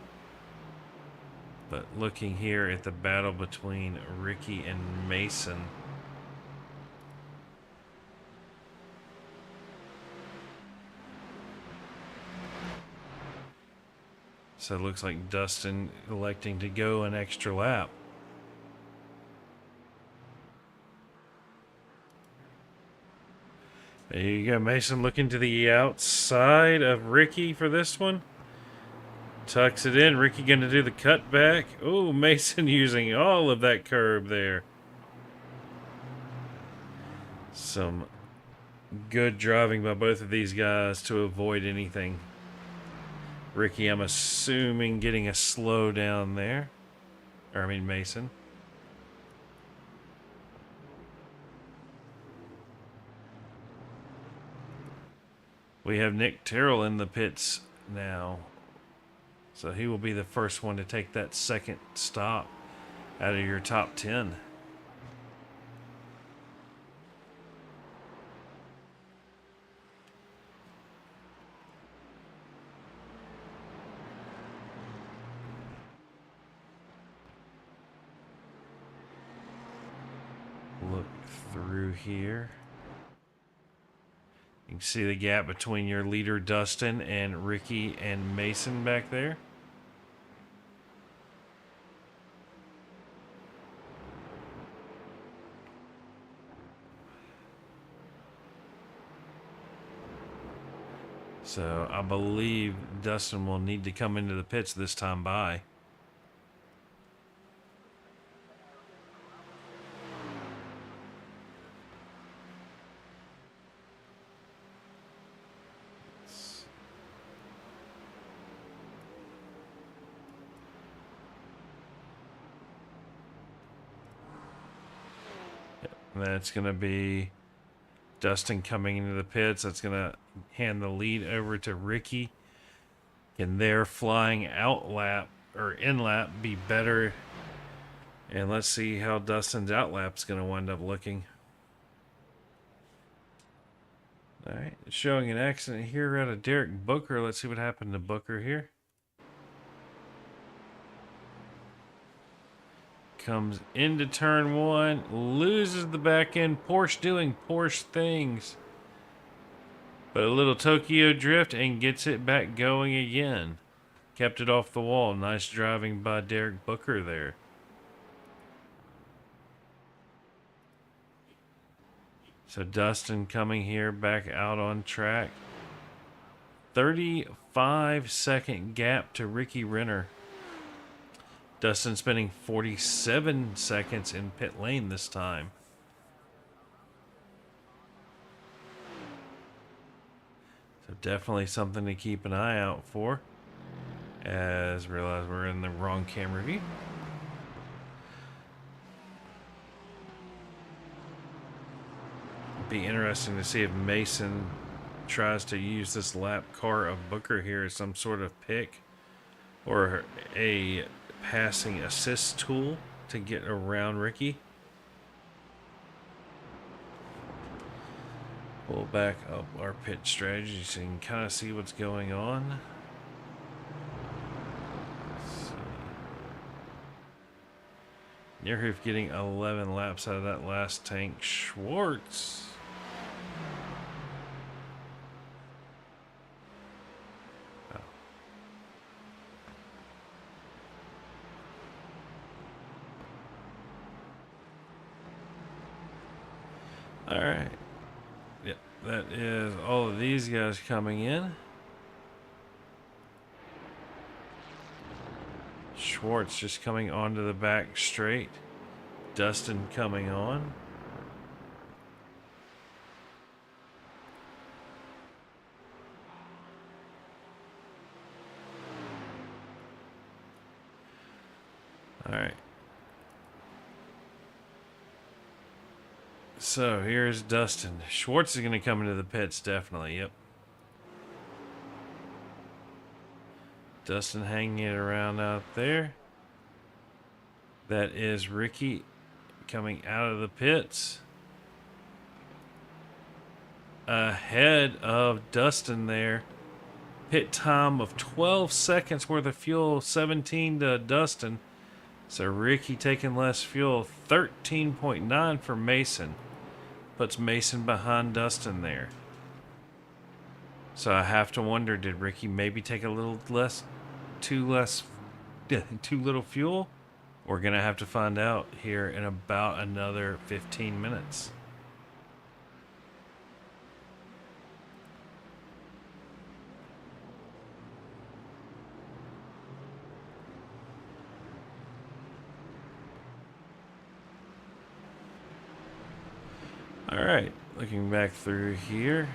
But looking here at the battle between Ricky and Mason. So it looks like Dustin electing to go an extra lap. There you go, Mason looking to the outside of Ricky for this one. Tucks it in. Ricky going to do the cutback. Oh, Mason using all of that curb there. Some good driving by both of these guys to avoid anything. Ricky, I'm assuming, getting a slow down there. Or, I mean, Mason. We have Nick Terrell in the pits now. So he will be the first one to take that second stop out of your top 10. Look through here. You can see the gap between your leader Dustin and Ricky and Mason back there. So I believe Dustin will need to come into the pits this time by. That's going to be Dustin coming into the pits. That's going to hand the lead over to Ricky. Can their flying out lap or in lap be better? And let's see how Dustin's out lap's going to wind up looking. All right, showing an accident here out of Derek Booker. Let's see what happened to Booker here. Comes into turn one, loses the back end. Porsche doing Porsche things. But a little Tokyo drift and gets it back going again. Kept it off the wall. Nice driving by Derek Booker there. So Dustin coming here back out on track. 35-second gap to Ricky Renner. Dustin spending 47 seconds in pit lane this time. So definitely something to keep an eye out for. As realize we're in the wrong camera view. Be interesting to see if Mason tries to use this lap car of Booker here as some sort of pick or a passing assist tool to get around Ricky. Pull back up our pit strategy so you can kind of see what's going on. Nearhoof getting 11 laps out of that last tank. Schwartz. All right. Yep, that is all of these guys coming in. Schwartz just coming onto the back straight. Dustin coming on. All right. So here's Dustin. Schwartz is going to come into the pits, definitely. Yep. Dustin hanging it around out there. That is Ricky coming out of the pits. Ahead of Dustin there. Pit time of 12 seconds worth of fuel, 17 to Dustin. So Ricky taking less fuel, 13.9 for Mason. Puts Mason behind Dustin there. So I have to wonder, did Ricky maybe take a little less too little fuel? We're going to have to find out here in about another 15 minutes. Alright, looking back through here.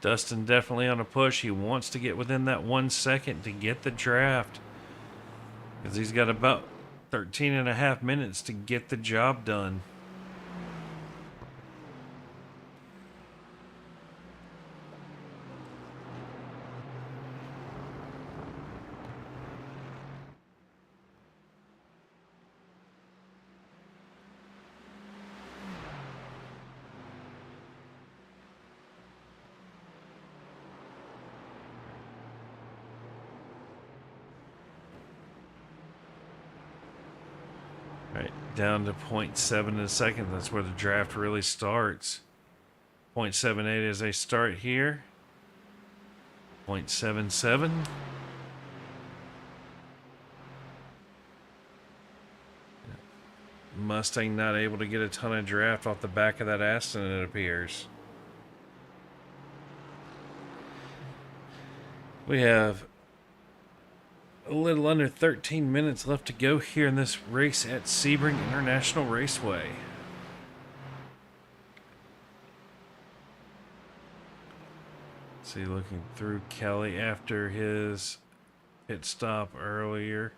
Dustin definitely on a push. He wants to get within that 1 second to get the draft. Because he's got about 13 and a half minutes to get the job done. Right, down to 0.7 seconds. That's where the draft really starts. 0.78 as they start here. 0.77. Mustang not able to get a ton of draft off the back of that Astin, it appears. We have a little under 13 minutes left to go here in this race at Sebring International Raceway. See, looking through Kelly after his pit stop earlier,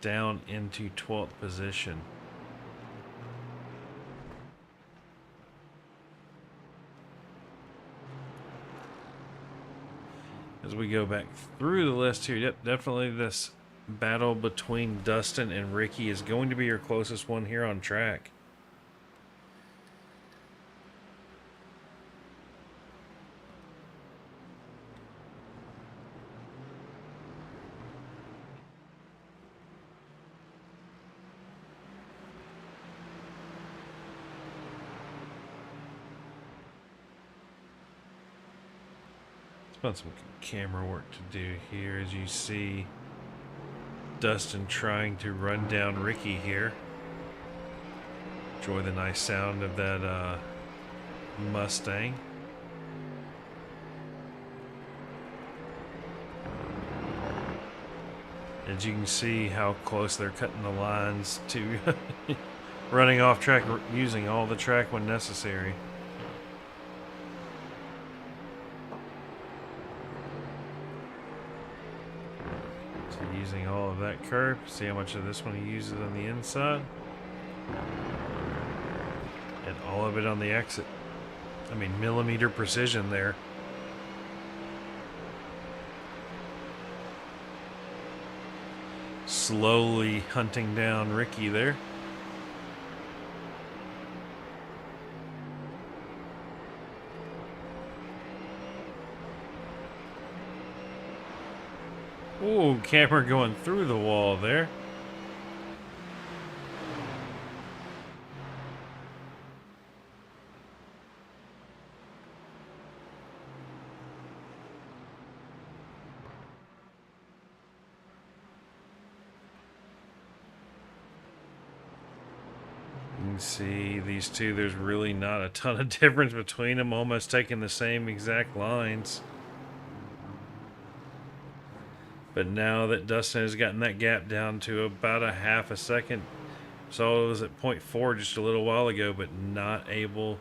down into 12th position. As we go back through the list here, yep, definitely this battle between Dustin and Ricky is going to be your closest one here on track. Got some camera work to do here as you see Dustin trying to run down Ricky here. Enjoy the nice sound of that Mustang. As you can see how close they're cutting the lines to running off track, using all the track when necessary. Using all of that curb. See how much of this one he uses on the inside. And all of it on the exit. I mean, millimeter precision there. Slowly hunting down Ricky there. Ooh, camera going through the wall there. You can see these two, there's really not a ton of difference between them, almost taking the same exact lines. But now that Dustin has gotten that gap down to about a half a second, so it was at 0.4 just a little while ago, but not able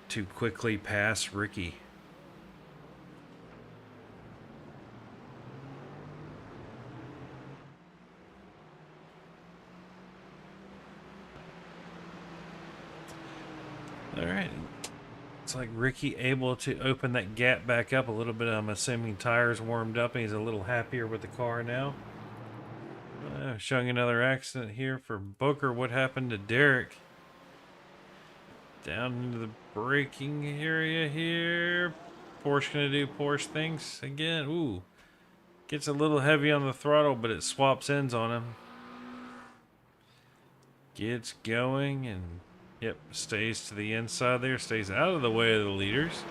to quickly pass Ricky. All right. It's like Ricky able to open that gap back up a little bit. I'm assuming tires warmed up and he's a little happier with the car now. Showing another accident here for Booker. What happened to Derek? Down into the braking area here. Porsche gonna do Porsche things again. Ooh. Gets a little heavy on the throttle, but it swaps ends on him. Gets going and yep, stays to the inside there, stays out of the way of the leaders.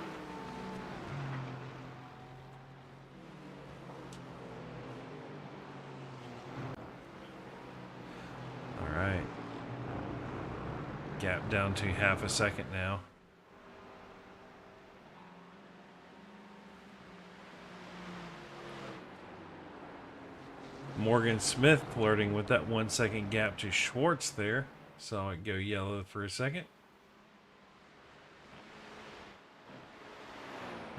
down to half a second now. Morgan Smith flirting with that 1 second gap to Schwartz there. Saw it go yellow for a second.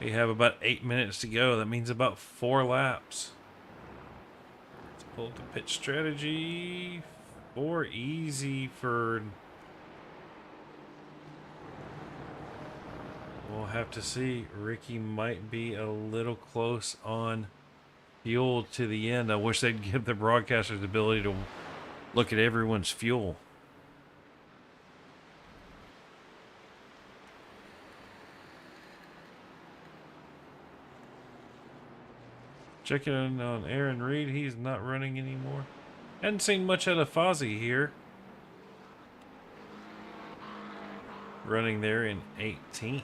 We have about 8 minutes to go. That means about 4 laps. Let's pull up the pit strategy. 4 easy for... We'll have to see. Ricky might be a little close on fuel to the end. I wish they'd give the broadcasters the ability to look at everyone's fuel. Checking in on Aaron Reed. He's not running anymore. Hadn't seen much out of Fozzie here. Running there in 18th.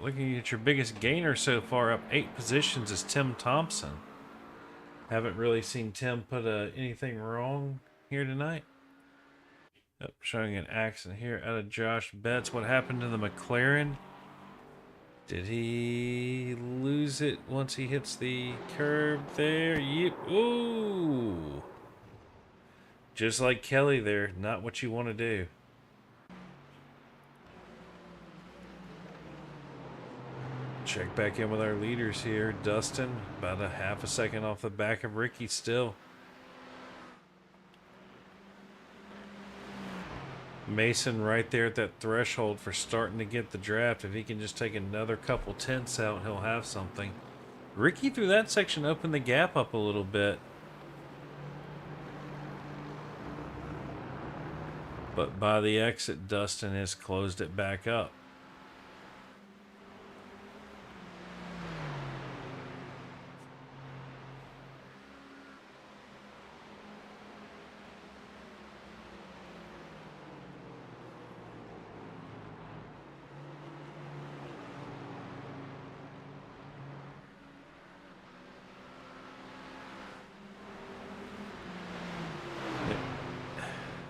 Looking at your biggest gainer so far, up 8 positions, is Tim Thompson. Haven't really seen Tim put anything wrong here tonight. Yep, showing an accident here out of Josh Betts. What happened to the McLaren? Did he lose it once he hits the curb there? Yep. Ooh. Just like Kelly there. Not what you want to do. Check back in with our leaders here. Dustin, about a half a second off the back of Ricky still. Mason right there at that threshold for starting to get the draft. If he can just take another couple tenths out, he'll have something. Ricky through that section opened the gap up a little bit. But by the exit, Dustin has closed it back up.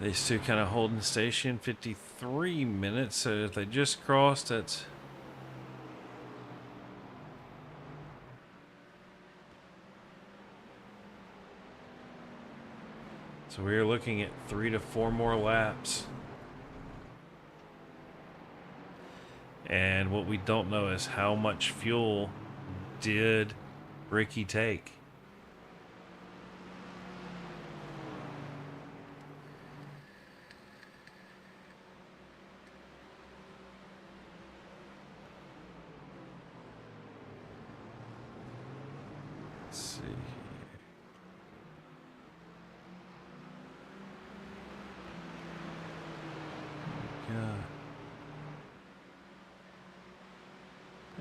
These two kind of holding station, 53 minutes, so if they just crossed, that's... So we're looking at 3 to 4 more laps. And what we don't know is how much fuel did Ricky take.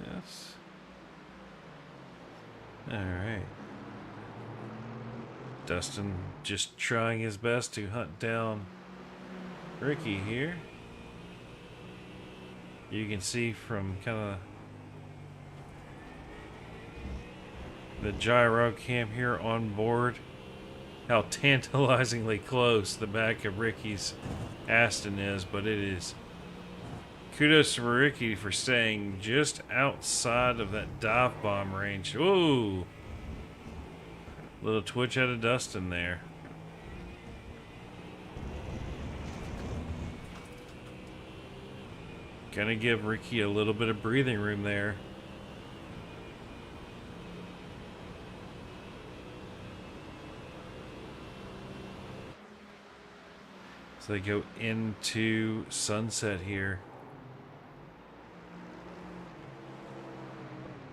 Yes. All right. Dustin just trying his best to hunt down Ricky here. You can see from kind of the gyro cam here on board how tantalizingly close the back of Ricky's Astin is, but it is kudos to Ricky for staying just outside of that dive bomb range. Ooh, little twitch out of Dustin there. Gonna give Ricky a little bit of breathing room there. So they go into sunset here.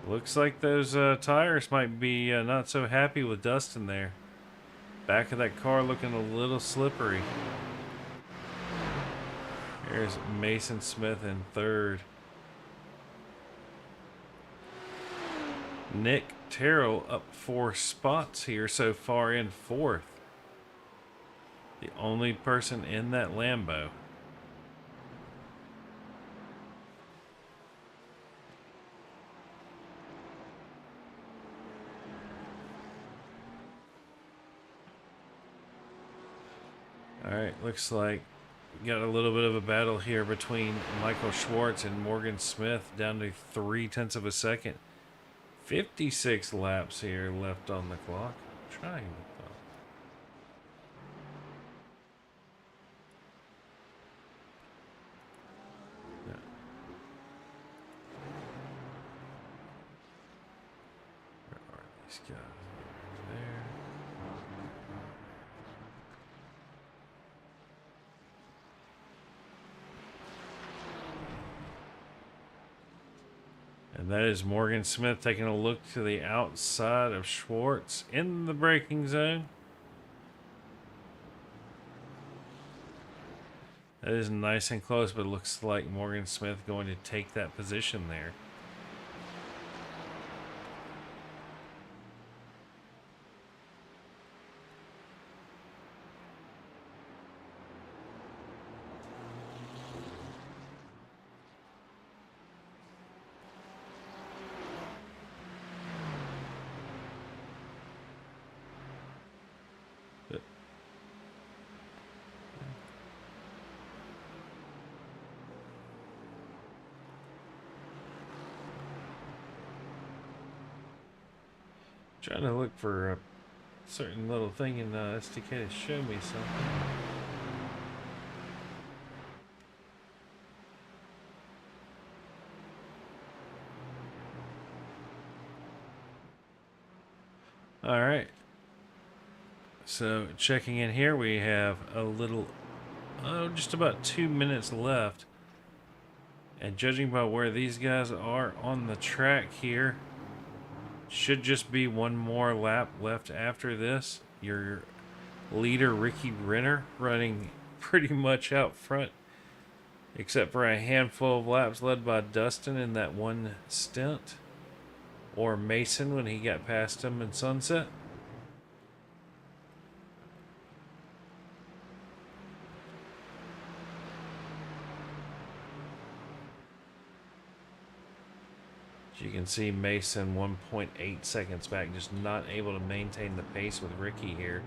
Looks like those tires might be not so happy with Dustin there. Back of that car looking a little slippery. There's Mason Smith in third. Nick Terrell up 4 spots here so far in fourth. The only person in that Lambo. All right, looks like got a little bit of a battle here between Michael Schwartz and Morgan Smith, down to 0.3 of a second. 56 laps here left on the clock. Trying to yeah. Where are these guys? There. And that is Morgan Smith taking a look to the outside of Schwartz in the braking zone. That is nice and close, but it looks like Morgan Smith going to take that position there. Trying to look for a certain little thing in SDK to show me something. All right. So checking in here, we have a little, just about 2 minutes left. And judging by where these guys are on the track here, should just be one more lap left after this. Your leader, Ricky Renner, running pretty much out front, except for a handful of laps led by Dustin in that one stint, or Mason when he got past him in Sunset. You can see Mason 1.8 seconds back, just not able to maintain the pace with Ricky here.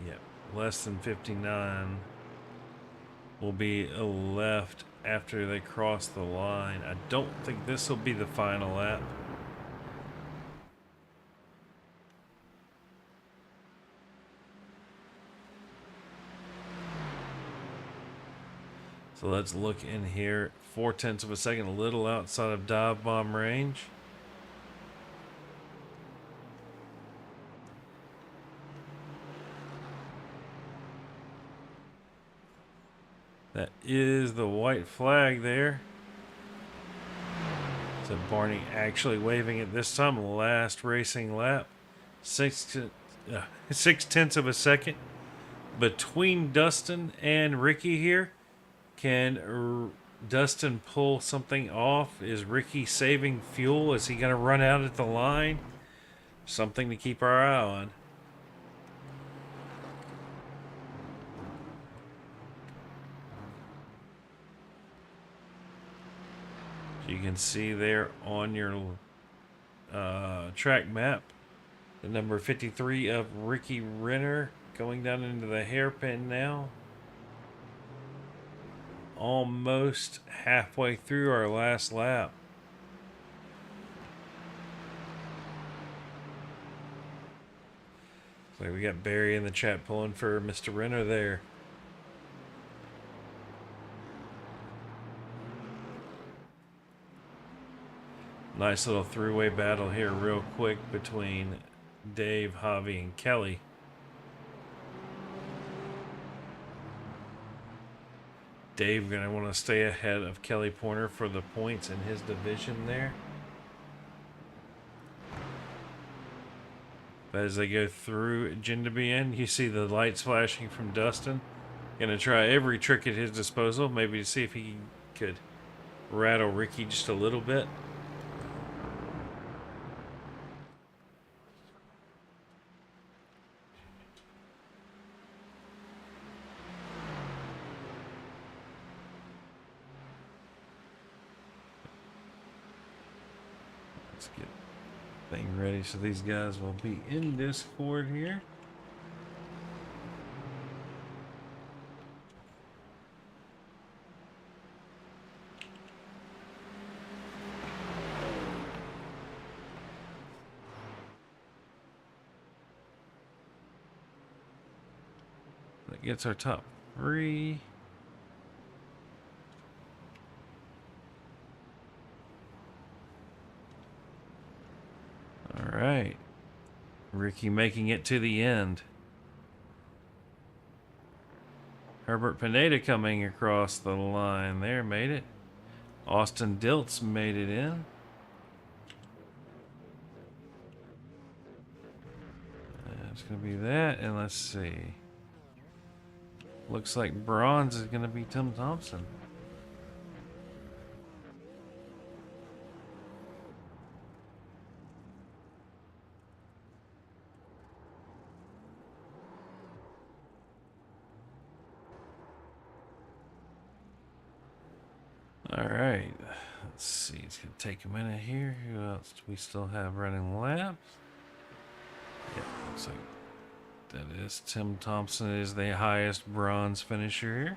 Yeah, less than 59 will be left after they cross the line. I don't think this will be the final lap. So let's look in here. 0.4 of a second, a little outside of dive bomb range. That is the white flag there. So Barney actually waving it this time. Last racing lap. 0.6 of a second between Dustin and Ricky here. Can Dustin pull something off? Is Ricky saving fuel? Is he going to run out at the line? Something to keep our eye on. You can see there on your track map the number 53 of Ricky Renner going down into the hairpin now. Almost halfway through our last lap. So we got Barry in the chat pulling for Mr. Renner there. Nice little three-way battle here real quick between Dave, Javi, and Kelly. Dave going to want to stay ahead of Kelly Pointer for the points in his division there. But as they go through Jindabian, you see the lights flashing from Dustin. Going to try every trick at his disposal, maybe to see if he could rattle Ricky just a little bit. Let's get thing ready so these guys will be in Discord here. That gets our top 3. All right. Ricky making it to the end. Herbert Pineda coming across the line there, made it. Austin Diltz made it in. It's going to be that, and let's see. Looks like bronze is going to be Tim Thompson. All right. Let's see. It's going to take a minute here. Who else do we still have running laps? Yeah, looks like that is Tim Thompson is the highest bronze finisher here.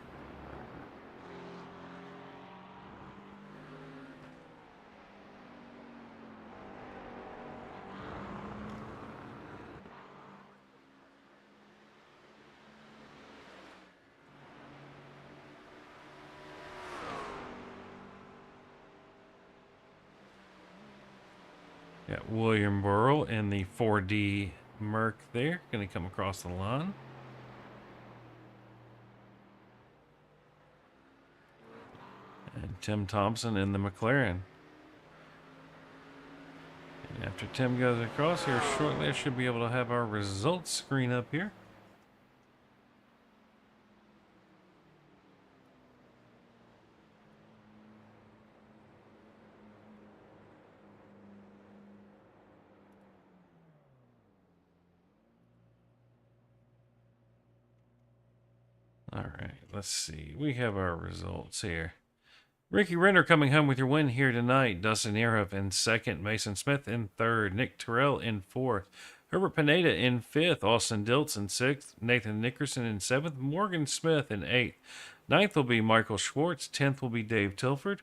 Got William Burrell in the 4D Merc there. Going to come across the line. And Tim Thompson in the McLaren. And after Tim goes across here shortly, I should be able to have our results screen up here. All right, let's see. We have our results here. Ricky Renner coming home with your win here tonight. Dustin Earhoof in second. Mason Smith in third. Nick Terrell in fourth. Herbert Pineda in fifth. Austin Diltz in sixth. Nathan Nickerson in seventh. Morgan Smith in eighth. Ninth will be Michael Schwartz. 10th will be Dave Tilford.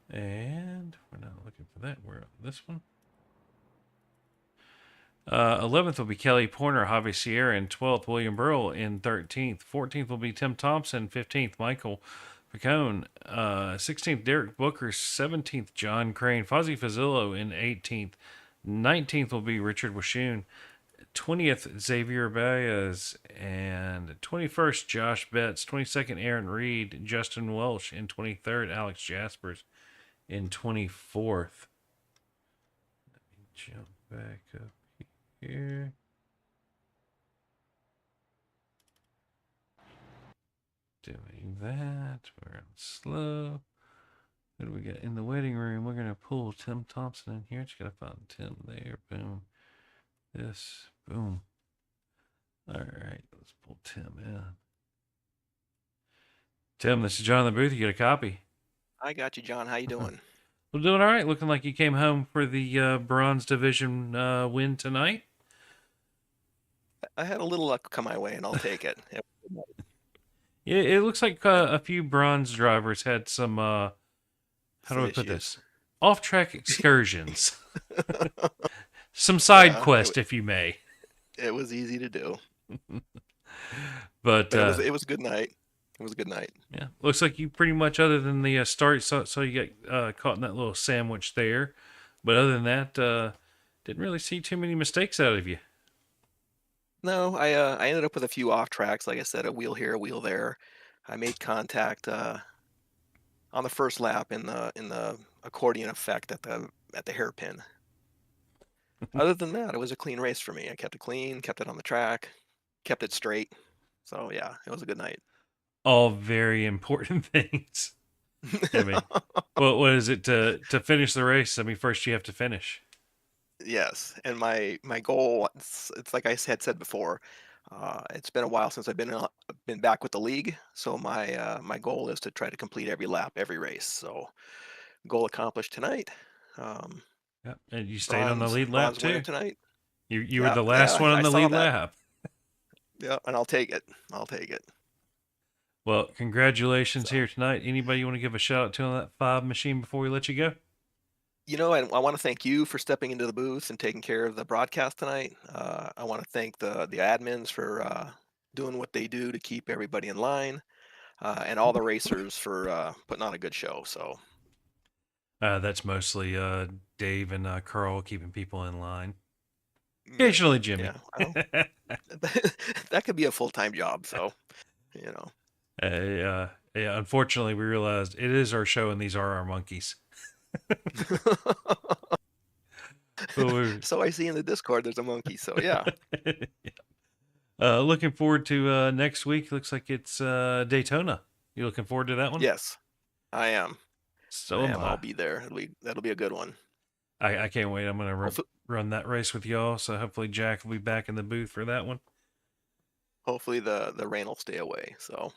And we're not looking for that. We're on this one. 11th will be Kelly Porter, Javi Sierra in 12th, William Burrell in 13th. 14th will be Tim Thompson, 15th, Michael Picone, 16th, Derek Booker, 17th, John Crane, Fozzie Fazzillo in 18th. 19th will be Richard Washoon, 20th, Xavier Baez, and 21st, Josh Betts, 22nd, Aaron Reed, Justin Welsh in 23rd, Alex Jaspers in 24th. Let me jump back up here. Doing that. We're on slow. What do we got in the waiting room? We're gonna pull Tim Thompson in here. Just gotta find Tim there. Boom. This. Boom. All right. Let's pull Tim in. Tim, this is John in the booth. You get a copy. I got you, John. How you doing? Well, doing all right. Looking like you came home for the bronze division win tonight. I had a little luck come my way, and I'll take it. Yeah, it looks like a few bronze drivers had some. How do I put this? Off-track excursions. Some side quest, if you may. It was easy to do, but it was a good night. It was a good night. Yeah, looks like you pretty much, other than the start, so you got caught in that little sandwich there. But other than that, didn't really see too many mistakes out of you. No, I ended up with a few off tracks. Like I said, a wheel here, a wheel there. I made contact on the first lap in the accordion effect at the hairpin. Other than that, it was a clean race for me. I kept it clean, kept it on the track, kept it straight. So yeah, it was a good night. All very important things. I mean, what is it to finish the race? I mean, first you have to finish. Yes, and my goal, it's like I had said before, it's been a while since I've been back with the league, so my goal is to try to complete every lap, every race. So goal accomplished tonight. Um, Yep. And you stayed on the lead lap bronze winner too. tonight. You were Yeah, the yeah, last one on I the saw lead that. lap. Yeah, and I'll take it. I'll take it. Well, congratulations So, here tonight. Anybody you want to give a shout out to on that 5 machine before we let you go? I want to thank you for stepping into the booth and taking care of the broadcast tonight. I want to thank the admins for doing what they do to keep everybody in line, and all the racers for putting on a good show. So, That's mostly Dave and Carl keeping people in line. yeah, Occasionally Jimmy. yeah, well, that could be a full-time job. So, you know. Yeah, unfortunately, we realized it is our show and these are our monkeys. But we're So I see in the Discord there's a monkey. So yeah. looking forward to next week. Looks like it's Daytona. You looking forward to that one? Yes, I am. So I am am. I'll I. be there. That'll be a good one. I can't wait. I'm gonna Hopefully, run that race with y'all. So hopefully Jack will be back in the booth for that one. hopefully the rain will stay away. So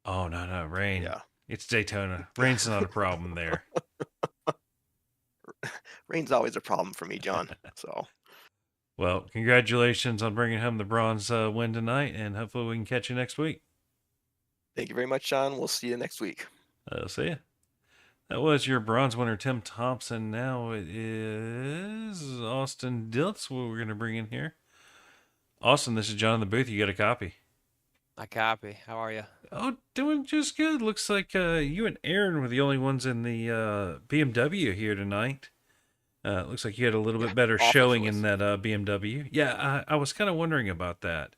Oh no, rain. yeah, It's Daytona. Rain's not a problem there. rain's always a problem for me, John. So Well, congratulations on bringing home the bronze win tonight, and hopefully we can catch you next week. thank you very much, John. We'll see you next week. See ya. That was your bronze winner, Tim Thompson. Now it is Austin Diltz, what we're going to bring in here. Austin, this is John in the booth. You got a copy. I copy. How are you? Oh, doing just good. Looks like you and Aaron were the only ones in the BMW here tonight. Looks like you had a little Yeah, bit better awful showing choice. in that BMW. Yeah, I was kind of wondering about that.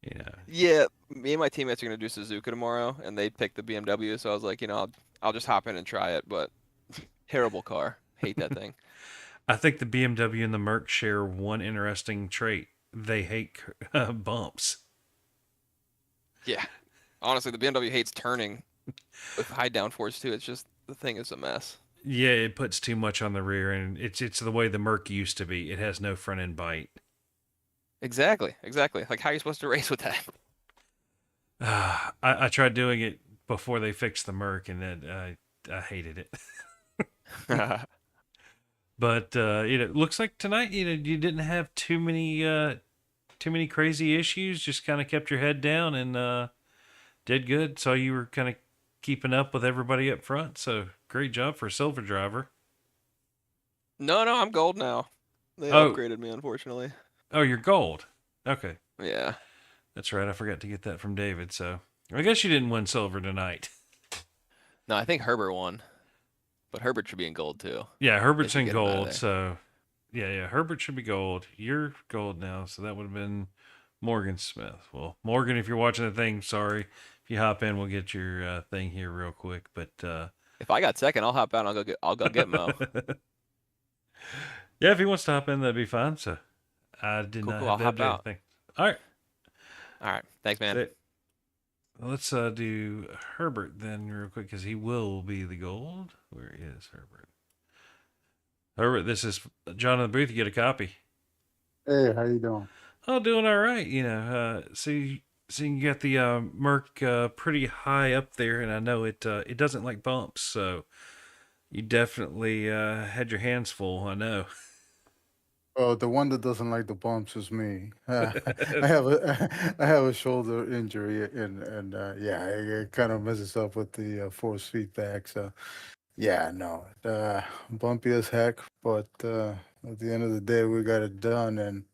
You know, Yeah, me and my teammates are gonna do Suzuka tomorrow, and they picked the BMW, so I was like, I'll just hop in and try it. But terrible car. Hate that thing. I think the BMW and the Merc share one interesting trait. They hate bumps. Yeah. Honestly, the BMW hates turning with high downforce too. It's just the thing is a mess. Yeah, it puts too much on the rear, and it's the way the Merc used to be. It has no front end bite. Exactly. Like how are you supposed to race with that? I tried doing it before they fixed the Merc, and then I hated it. But it looks like tonight you didn't have too many crazy issues. Just kind of kept your head down and did good. So you were kind of keeping up with everybody up front. So great job for a silver driver. No, I'm gold now. They Oh, upgraded me, unfortunately. oh, you're gold. Okay, Yeah. that's right. I forgot to get that from David. So I guess you didn't win silver tonight. No, I think Herbert won, but Herbert should be in gold too. Yeah, Herbert's They in should get him out of gold. there. So yeah, Herbert should be gold. You're gold now. So that would have been Morgan Smith. Well, Morgan, if you're watching the thing, sorry. If you hop in, we'll get your thing here real quick. But If I got second, I'll hop out. And I'll go get Mo. yeah, if he wants to hop in, that'd be fine. So I did Cool, not cool. have I'll to hop update out. anything. All right. All right. Thanks, man. So, let's do Herbert then real quick because he will be the gold. Where is Herbert? Herbert, this is John in the booth. You get a copy. Hey, how you doing? Oh, doing all right. So you got the Merc pretty high up there, and I know it doesn't like bumps, so you definitely had your hands full. I know. Oh, the one that doesn't like the bumps is me. I have a shoulder injury, and yeah, it kind of messes up with the force feedback. So yeah, no, bumpy as heck. But at the end of the day, we got it done, and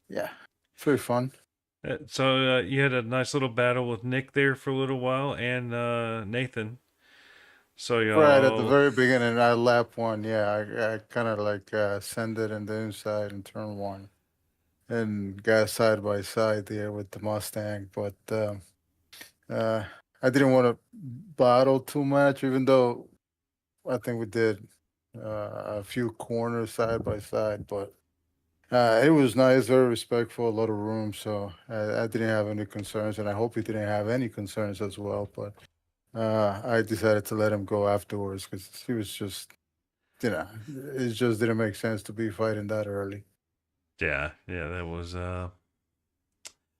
yeah, it's very fun. So you had a nice little battle with Nick there for a little while, and Nathan. So Right at the y'all, very beginning, I lap one. Yeah, I kind of like send it in the inside in turn one, and got side by side there with the Mustang. But uh, I didn't want to battle too much, even though I think we did a few corners side by side. But it was nice, very respectful, a lot of room. So I didn't have any concerns, and I hope he didn't have any concerns as well. But I decided to let him go afterwards because he was just, it just didn't make sense to be fighting that early. yeah, that was. I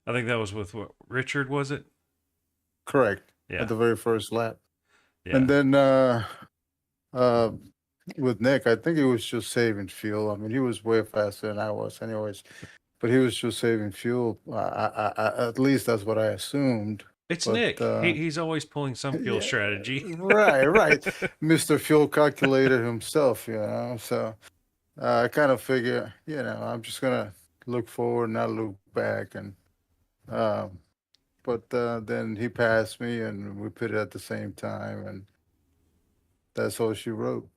think that was with what, Richard, was it? Correct. Yeah, At the very first lap. yeah. And then uh, with Nick, I think he was just saving fuel. I mean, he was way faster than I was, anyways. But he was just saving fuel. At least that's what I assumed. It's But Nick. He's always pulling some fuel yeah, strategy. right. Mr. Fuel Calculator himself, you know. So I kind of figure, you know, I'm just gonna look forward, not look back, and um, but then he passed me, and we put it at the same time, and that's all she wrote.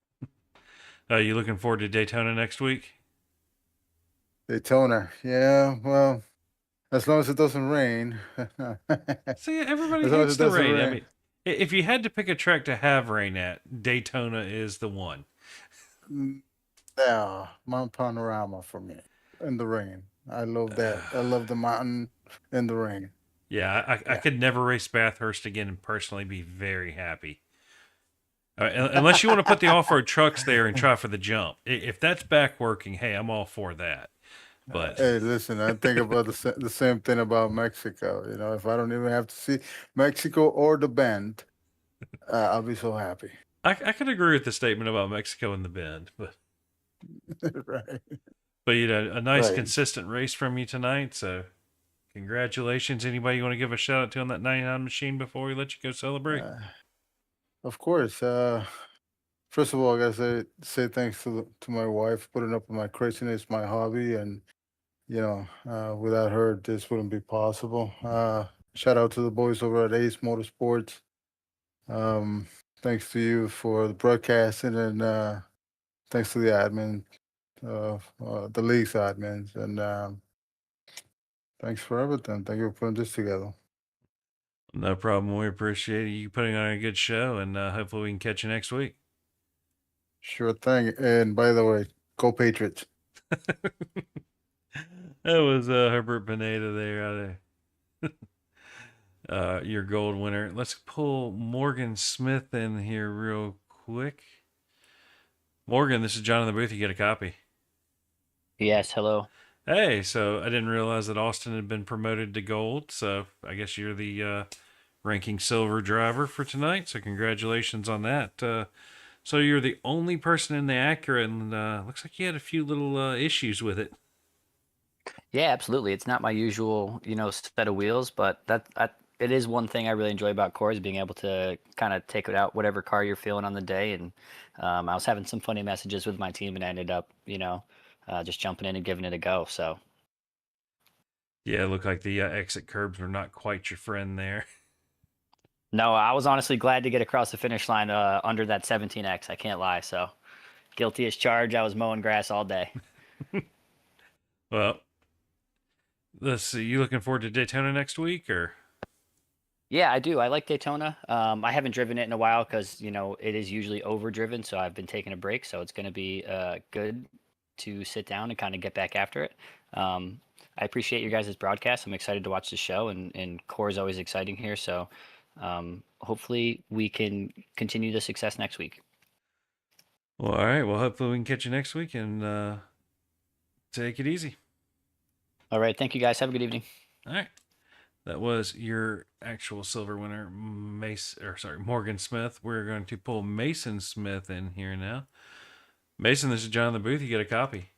You looking forward to Daytona next week? Daytona, yeah. Well, as long as it doesn't rain. See, everybody As long as hates it the doesn't rain. I rain. mean, if you had to pick a track to have rain at, Daytona is the one. Yeah, Mount Panorama for me in the rain. I love that. I love the mountain in the rain. Yeah, I Yeah. could never race Bathurst again and personally be very happy. Unless you want to put the off-road trucks there and try for the jump. If that's back working, hey, I'm all for that. But Hey, listen, I think about the same thing about Mexico. You know, if I don't even have to see Mexico or the bend, I'll be so happy. I could agree with the statement about Mexico and the Bend. Right. But you know, a nice Right. consistent race from you tonight. So congratulations. Anybody you want to give a shout out to on that 99 machine before we let you go celebrate? Of course. First of all, I gotta say thanks to my wife putting up with my craziness, my hobby, and you know, without her, this wouldn't be possible. Shout out to the boys over at Ace Motorsports. Um, Thanks to you for the broadcasting, and thanks to the admin, the league's admins, and thanks for everything. Thank you for putting this together. No problem. We appreciate you putting on a good show, and hopefully we can catch you next week. Sure thing. And by the way, go Patriots. That was Herbert Pineda there out of your gold winner. Let's pull Morgan Smith in here real quick. Morgan, this is John in the booth. You get a copy. Yes, hello. Hey, so I didn't realize that Austin had been promoted to gold, so I guess you're the ranking silver driver for tonight. So congratulations on that. So you're the only person in the Acura, and looks like you had a few little issues with it. Yeah, absolutely. It's not my usual, set of wheels, but it is one thing I really enjoy about Core is being able to kind of take it out whatever car you're feeling on the day. And I was having some funny messages with my team, and I ended up, just jumping in and giving it a go. So Yeah, it looked like the exit curbs were not quite your friend there. no, I was honestly glad to get across the finish line under that 17X. I can't lie. So guilty as charged. I was mowing grass all day. Well, let's see. You looking forward to Daytona next week, or? Yeah, I do. I like Daytona. I haven't driven it in a while because, it is usually overdriven. So I've been taking a break. So it's going to be good to sit down and kind of get back after it. I appreciate your guys' broadcast. I'm excited to watch the show, and Core is always exciting here. So hopefully we can continue the success next week. Well, all right. Well, hopefully we can catch you next week, and take it easy. All right. Thank you, guys. Have a good evening. All right. That was your actual silver winner, Morgan Smith. We're going to pull Mason Smith in here now. Mason, this is John in the booth. You get a copy.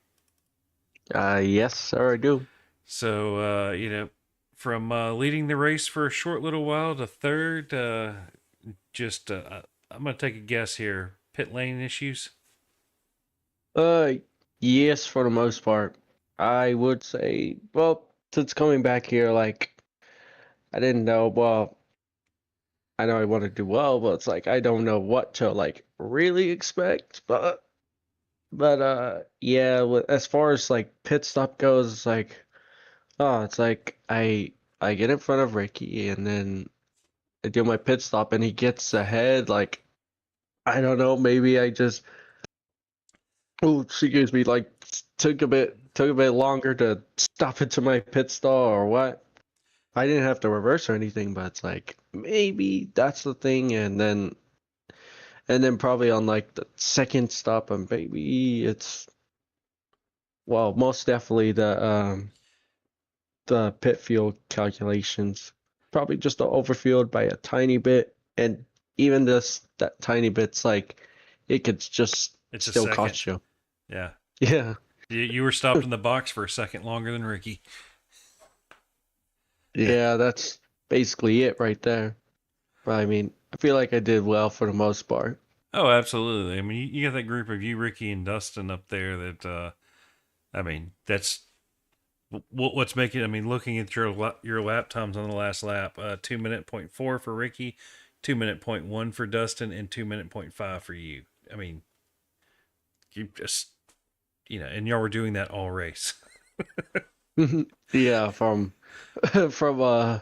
Yes, sir, I do. So, from leading the race for a short little while to third, I'm going to take a guess here. Pit lane issues? Yes, for the most part. I would say, well, since coming back here, I didn't know, well, I know I want to do well, but it's I don't know what to really expect, but yeah, as far as pit stop goes, I get in front of Ricky and then I do my pit stop and he gets ahead, I don't know, maybe I just excuse me, took a bit longer to stop into my pit stall or what. I didn't have to reverse or anything, but it's maybe that's the thing, and then probably on the second stop, and maybe it's, well, most definitely the pit fuel calculations, probably just overfueled by a tiny bit, and even that tiny bit's it could just It's a still second. cost you. Yeah. Yeah. You were stopped in the box for a second longer than Ricky. Yeah, that's basically it right there. But I mean, I feel like I did well for the most part. Oh, absolutely. I mean, you got that group of you, Ricky and Dustin up there that, I mean, that's what's making, I mean, looking at your lap times on the last lap, 2 minute point 4 for Ricky, 2 minute point 1 for Dustin, and 2 minute point 5 for you. I mean, you just, and y'all were doing that all race. Yeah, from from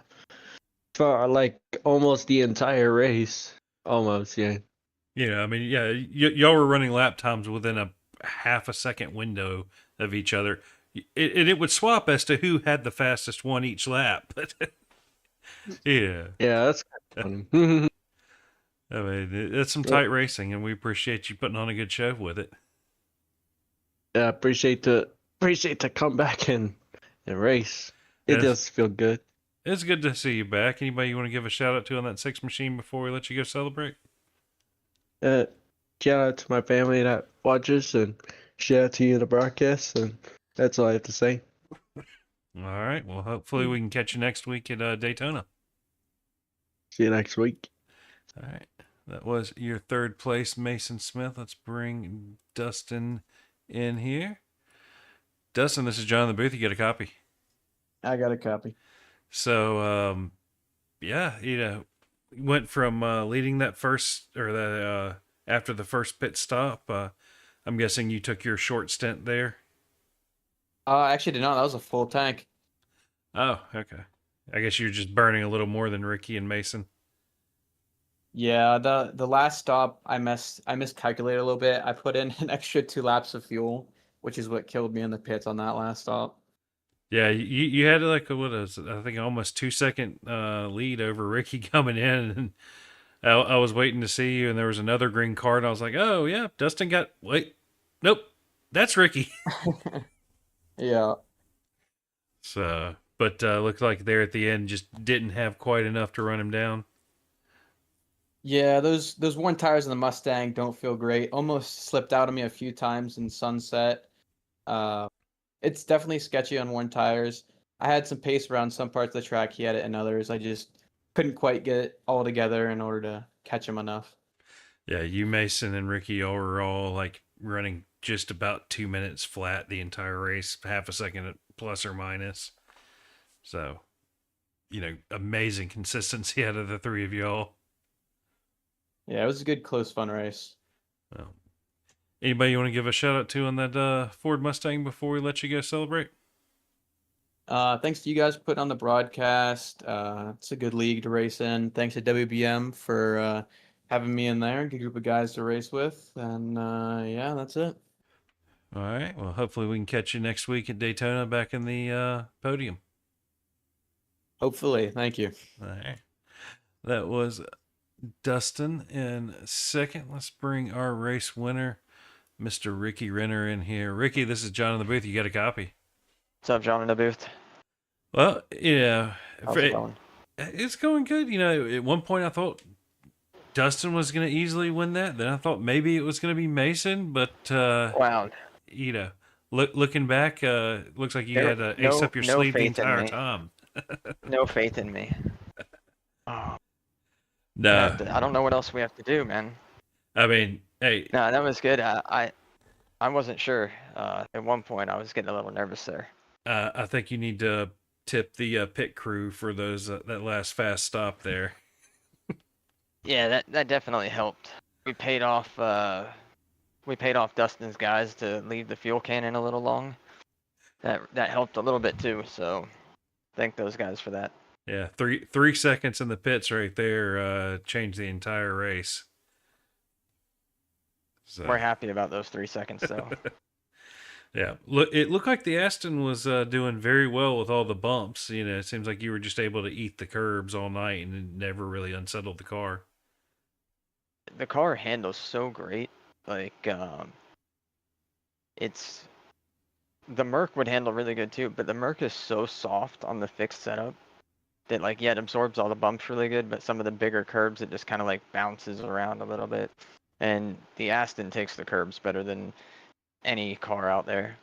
for like almost the entire race. Almost, yeah. I mean, yeah, y'all were running lap times within a half a second window of each other. It would swap as to who had the fastest one each lap. But yeah, Yeah, that's kind of funny. I mean, it's some tight racing, and we appreciate you putting on a good show with it. Yeah, appreciate to come back and race. It Yes. does feel good. It's good to see you back. Anybody you want to give a shout out to on that 6 machine before we let you go celebrate? Shout out to my family that watches, and shout out to you in the broadcast, and that's all I have to say. All right. Well, hopefully we can catch you next week at Daytona. See you next week. All right. That was your third place, Mason Smith. Let's bring Dustin in here. Dustin, this is John in the booth. You get a copy. I got a copy. So, yeah, went from leading that first, or the after the first pit stop. I'm guessing you took your short stint there. I actually did not. That was a full tank. Oh, okay. I guess you're just burning a little more than Ricky and Mason. Yeah, the last stop I miscalculated a little bit. I put in an extra 2 laps of fuel, which is what killed me in the pits on that last stop. Yeah, you had like what is it? I think almost 2 second lead over Ricky coming in, and I was waiting to see you, and there was another green card. And I was like, oh yeah, Dustin got nope, that's Ricky. Yeah. So, but looked like there at the end just didn't have quite enough to run him down. Yeah, those one tires in the Mustang don't feel great. Almost slipped out of me a few times in Sunset. It's definitely sketchy on one tires. I had some pace around some parts of the track. He had it in others. I just couldn't quite get it all together in order to catch him enough. Yeah, you, Mason, and Ricky were all like running just about 2 minutes flat the entire race, half a second plus or minus. So, amazing consistency out of the three of y'all. Yeah, it was a good, close, fun race. Well, anybody you want to give a shout out to on that Ford Mustang before we let you go celebrate? Thanks to you guys for putting on the broadcast. It's a good league to race in. Thanks to WBM for having me in there. Good group of guys to race with. And yeah, that's it. All right. Well, hopefully we can catch you next week at Daytona back in the podium. Hopefully. Thank you. All right. That was Dustin in second. Let's bring our race winner, Mr. Ricky Renner, in here. Ricky, this is John in the booth. You got a copy? What's up, John in the booth? Well, yeah, How's it going? it's going good. At one point I thought Dustin was going to easily win that. Then I thought maybe it was going to be Mason, but Wow. looking back, looks like you had an ace up your sleeve the faith in entire me. time. No faith in me. Oh, No, I don't know what else we have to do, man. I mean, hey, No, that was good. I wasn't sure. At one point, I was getting a little nervous there. I think you need to tip the pit crew for those that last fast stop there. Yeah, that definitely helped. We paid off Dustin's guys to leave the fuel cannon a little long. That helped a little bit too. So, thank those guys for that. Yeah, 3 seconds in the pits right there changed the entire race. So. We're happy about those 3 seconds, though. Yeah, it looked like the Astin was doing very well with all the bumps. It seems like you were just able to eat the curbs all night and it never really unsettled the car. The car handles so great. Like, the Merc would handle really good too, but the Merc is so soft on the fixed setup that, it absorbs all the bumps really good, but some of the bigger curbs, it just kind of bounces around a little bit. and the Astin takes the curbs better than any car out there.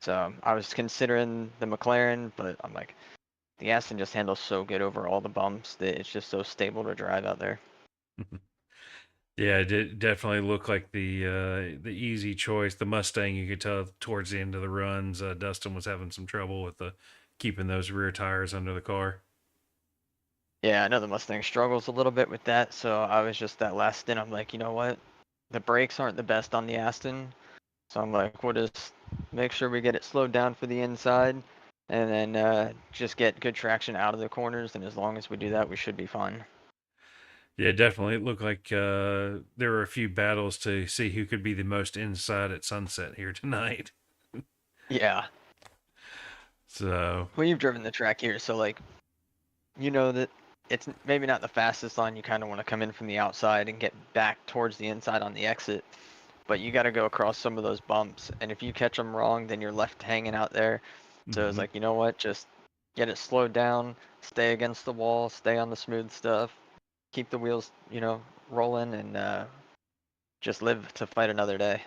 So I was considering the McLaren, but I'm like, the Aston just handles so good over all the bumps that it's just so stable to drive out there. Yeah, it did definitely look like the easy choice. The Mustang, you could tell towards the end of the runs, Dustin was having some trouble with keeping those rear tires under the car. Yeah, I know the Mustang struggles a little bit with that, so I was just that last stint, I'm like, you know what? The brakes aren't the best on the Aston, so I'm like, we'll just make sure we get it slowed down for the inside, and then just get good traction out of the corners, and as long as we do that, we should be fine. Yeah, definitely. It looked like there were a few battles to see who could be the most inside at sunset here tonight. Yeah. So, Well, you've driven the track here, so like, you know that it's maybe not the fastest line. You kind of want to come in from the outside and get back towards the inside on the exit, but you got to go across some of those bumps. And if you catch them wrong, then you're left hanging out there. So it's mhm. like, you know what? Just get it slowed down, stay against the wall, stay on the smooth stuff, keep the wheels, rolling, and just live to fight another day.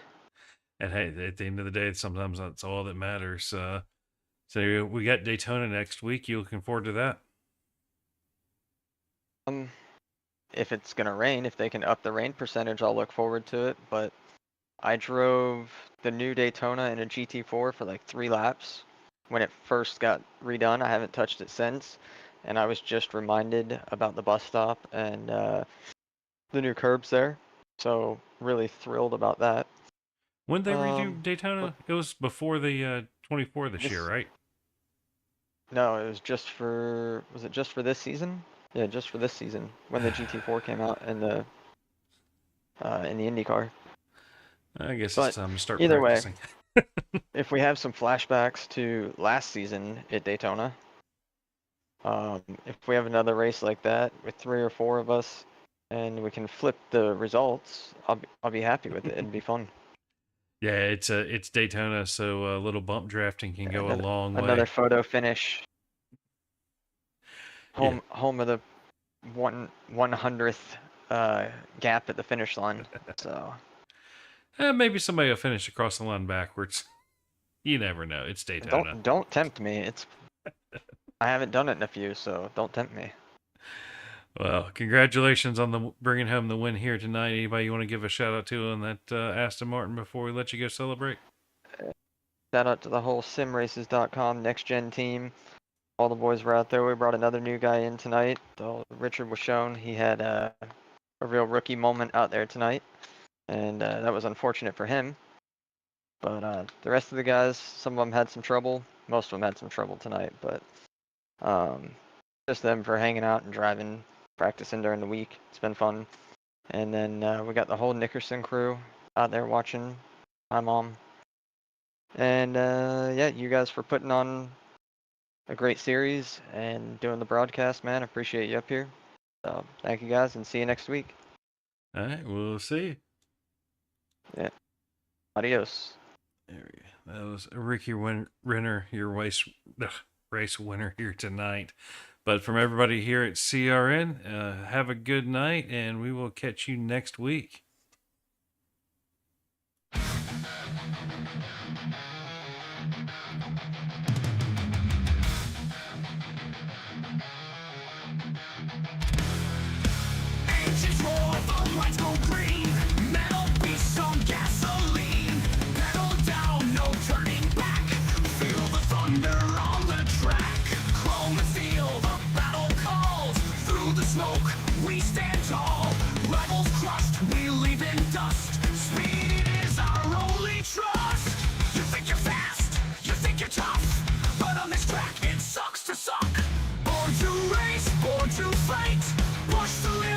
And hey, at the end of the day, sometimes that's all that matters. So we got Daytona next week. You looking forward to that? If it's gonna rain, if they can up the rain percentage, I'll look forward to it. But I drove the new Daytona in a GT4 for like 3 laps when it first got redone. I haven't touched it since, and I was just reminded about the bus stop and the new curbs there. So really thrilled about that. When they redo But Daytona? It was before the 24 this year, this, right? no, it was was it just for this season? Yeah, just for this season when the GT4 came out in the IndyCar. I guess But it's time to start either way, practicing. if we have some flashbacks to last season at Daytona, if we have another race like that with 3 or 4 of us, and we can flip the results, I'll be happy with it. It'd be fun. Yeah, it's Daytona, so a little bump drafting can go a long Another way. photo finish. Yeah. Home of the 1/100th gap at the finish line. So Maybe somebody will finish across the line backwards. You never know. It's Daytona. don't tempt me. I haven't done it in a few, so don't tempt me. Well, congratulations on bringing home the win here tonight. Anybody you want to give a shout out to on that Aston Martin before we let you go celebrate? Shout out to the whole simraces.com next gen team. All the boys were out there. We brought another new guy in tonight. So Richard was shown. He had a real rookie moment out there tonight, and that was unfortunate for him. But the rest of the guys, some of them had some trouble. Most of them had some trouble tonight, but just them for hanging out and driving, practicing during the week. It's been fun. And then we got the whole Nickerson crew out there watching. My mom. And yeah, you guys for putting on a great series and doing the broadcast, man. I appreciate you up here. So thank you guys, and see you next week. All right, we'll see you. Yeah. Adios. There we go. That was Ricky Renner, your race winner here tonight. But from everybody here at CRN, have a good night, and we will catch you next week. Engines roar, the lights go green. Metal beasts on gasoline. Pedal down, no turning back. Feel the thunder on the track. Chrome and steel, the battle calls. Through the smoke, we stand tall. Rivals crushed, we leave in dust. Speed is our only trust. You think you're fast, you think you're tough. But on this track, it sucks to suck. Born to race, born to fight. Push the limits.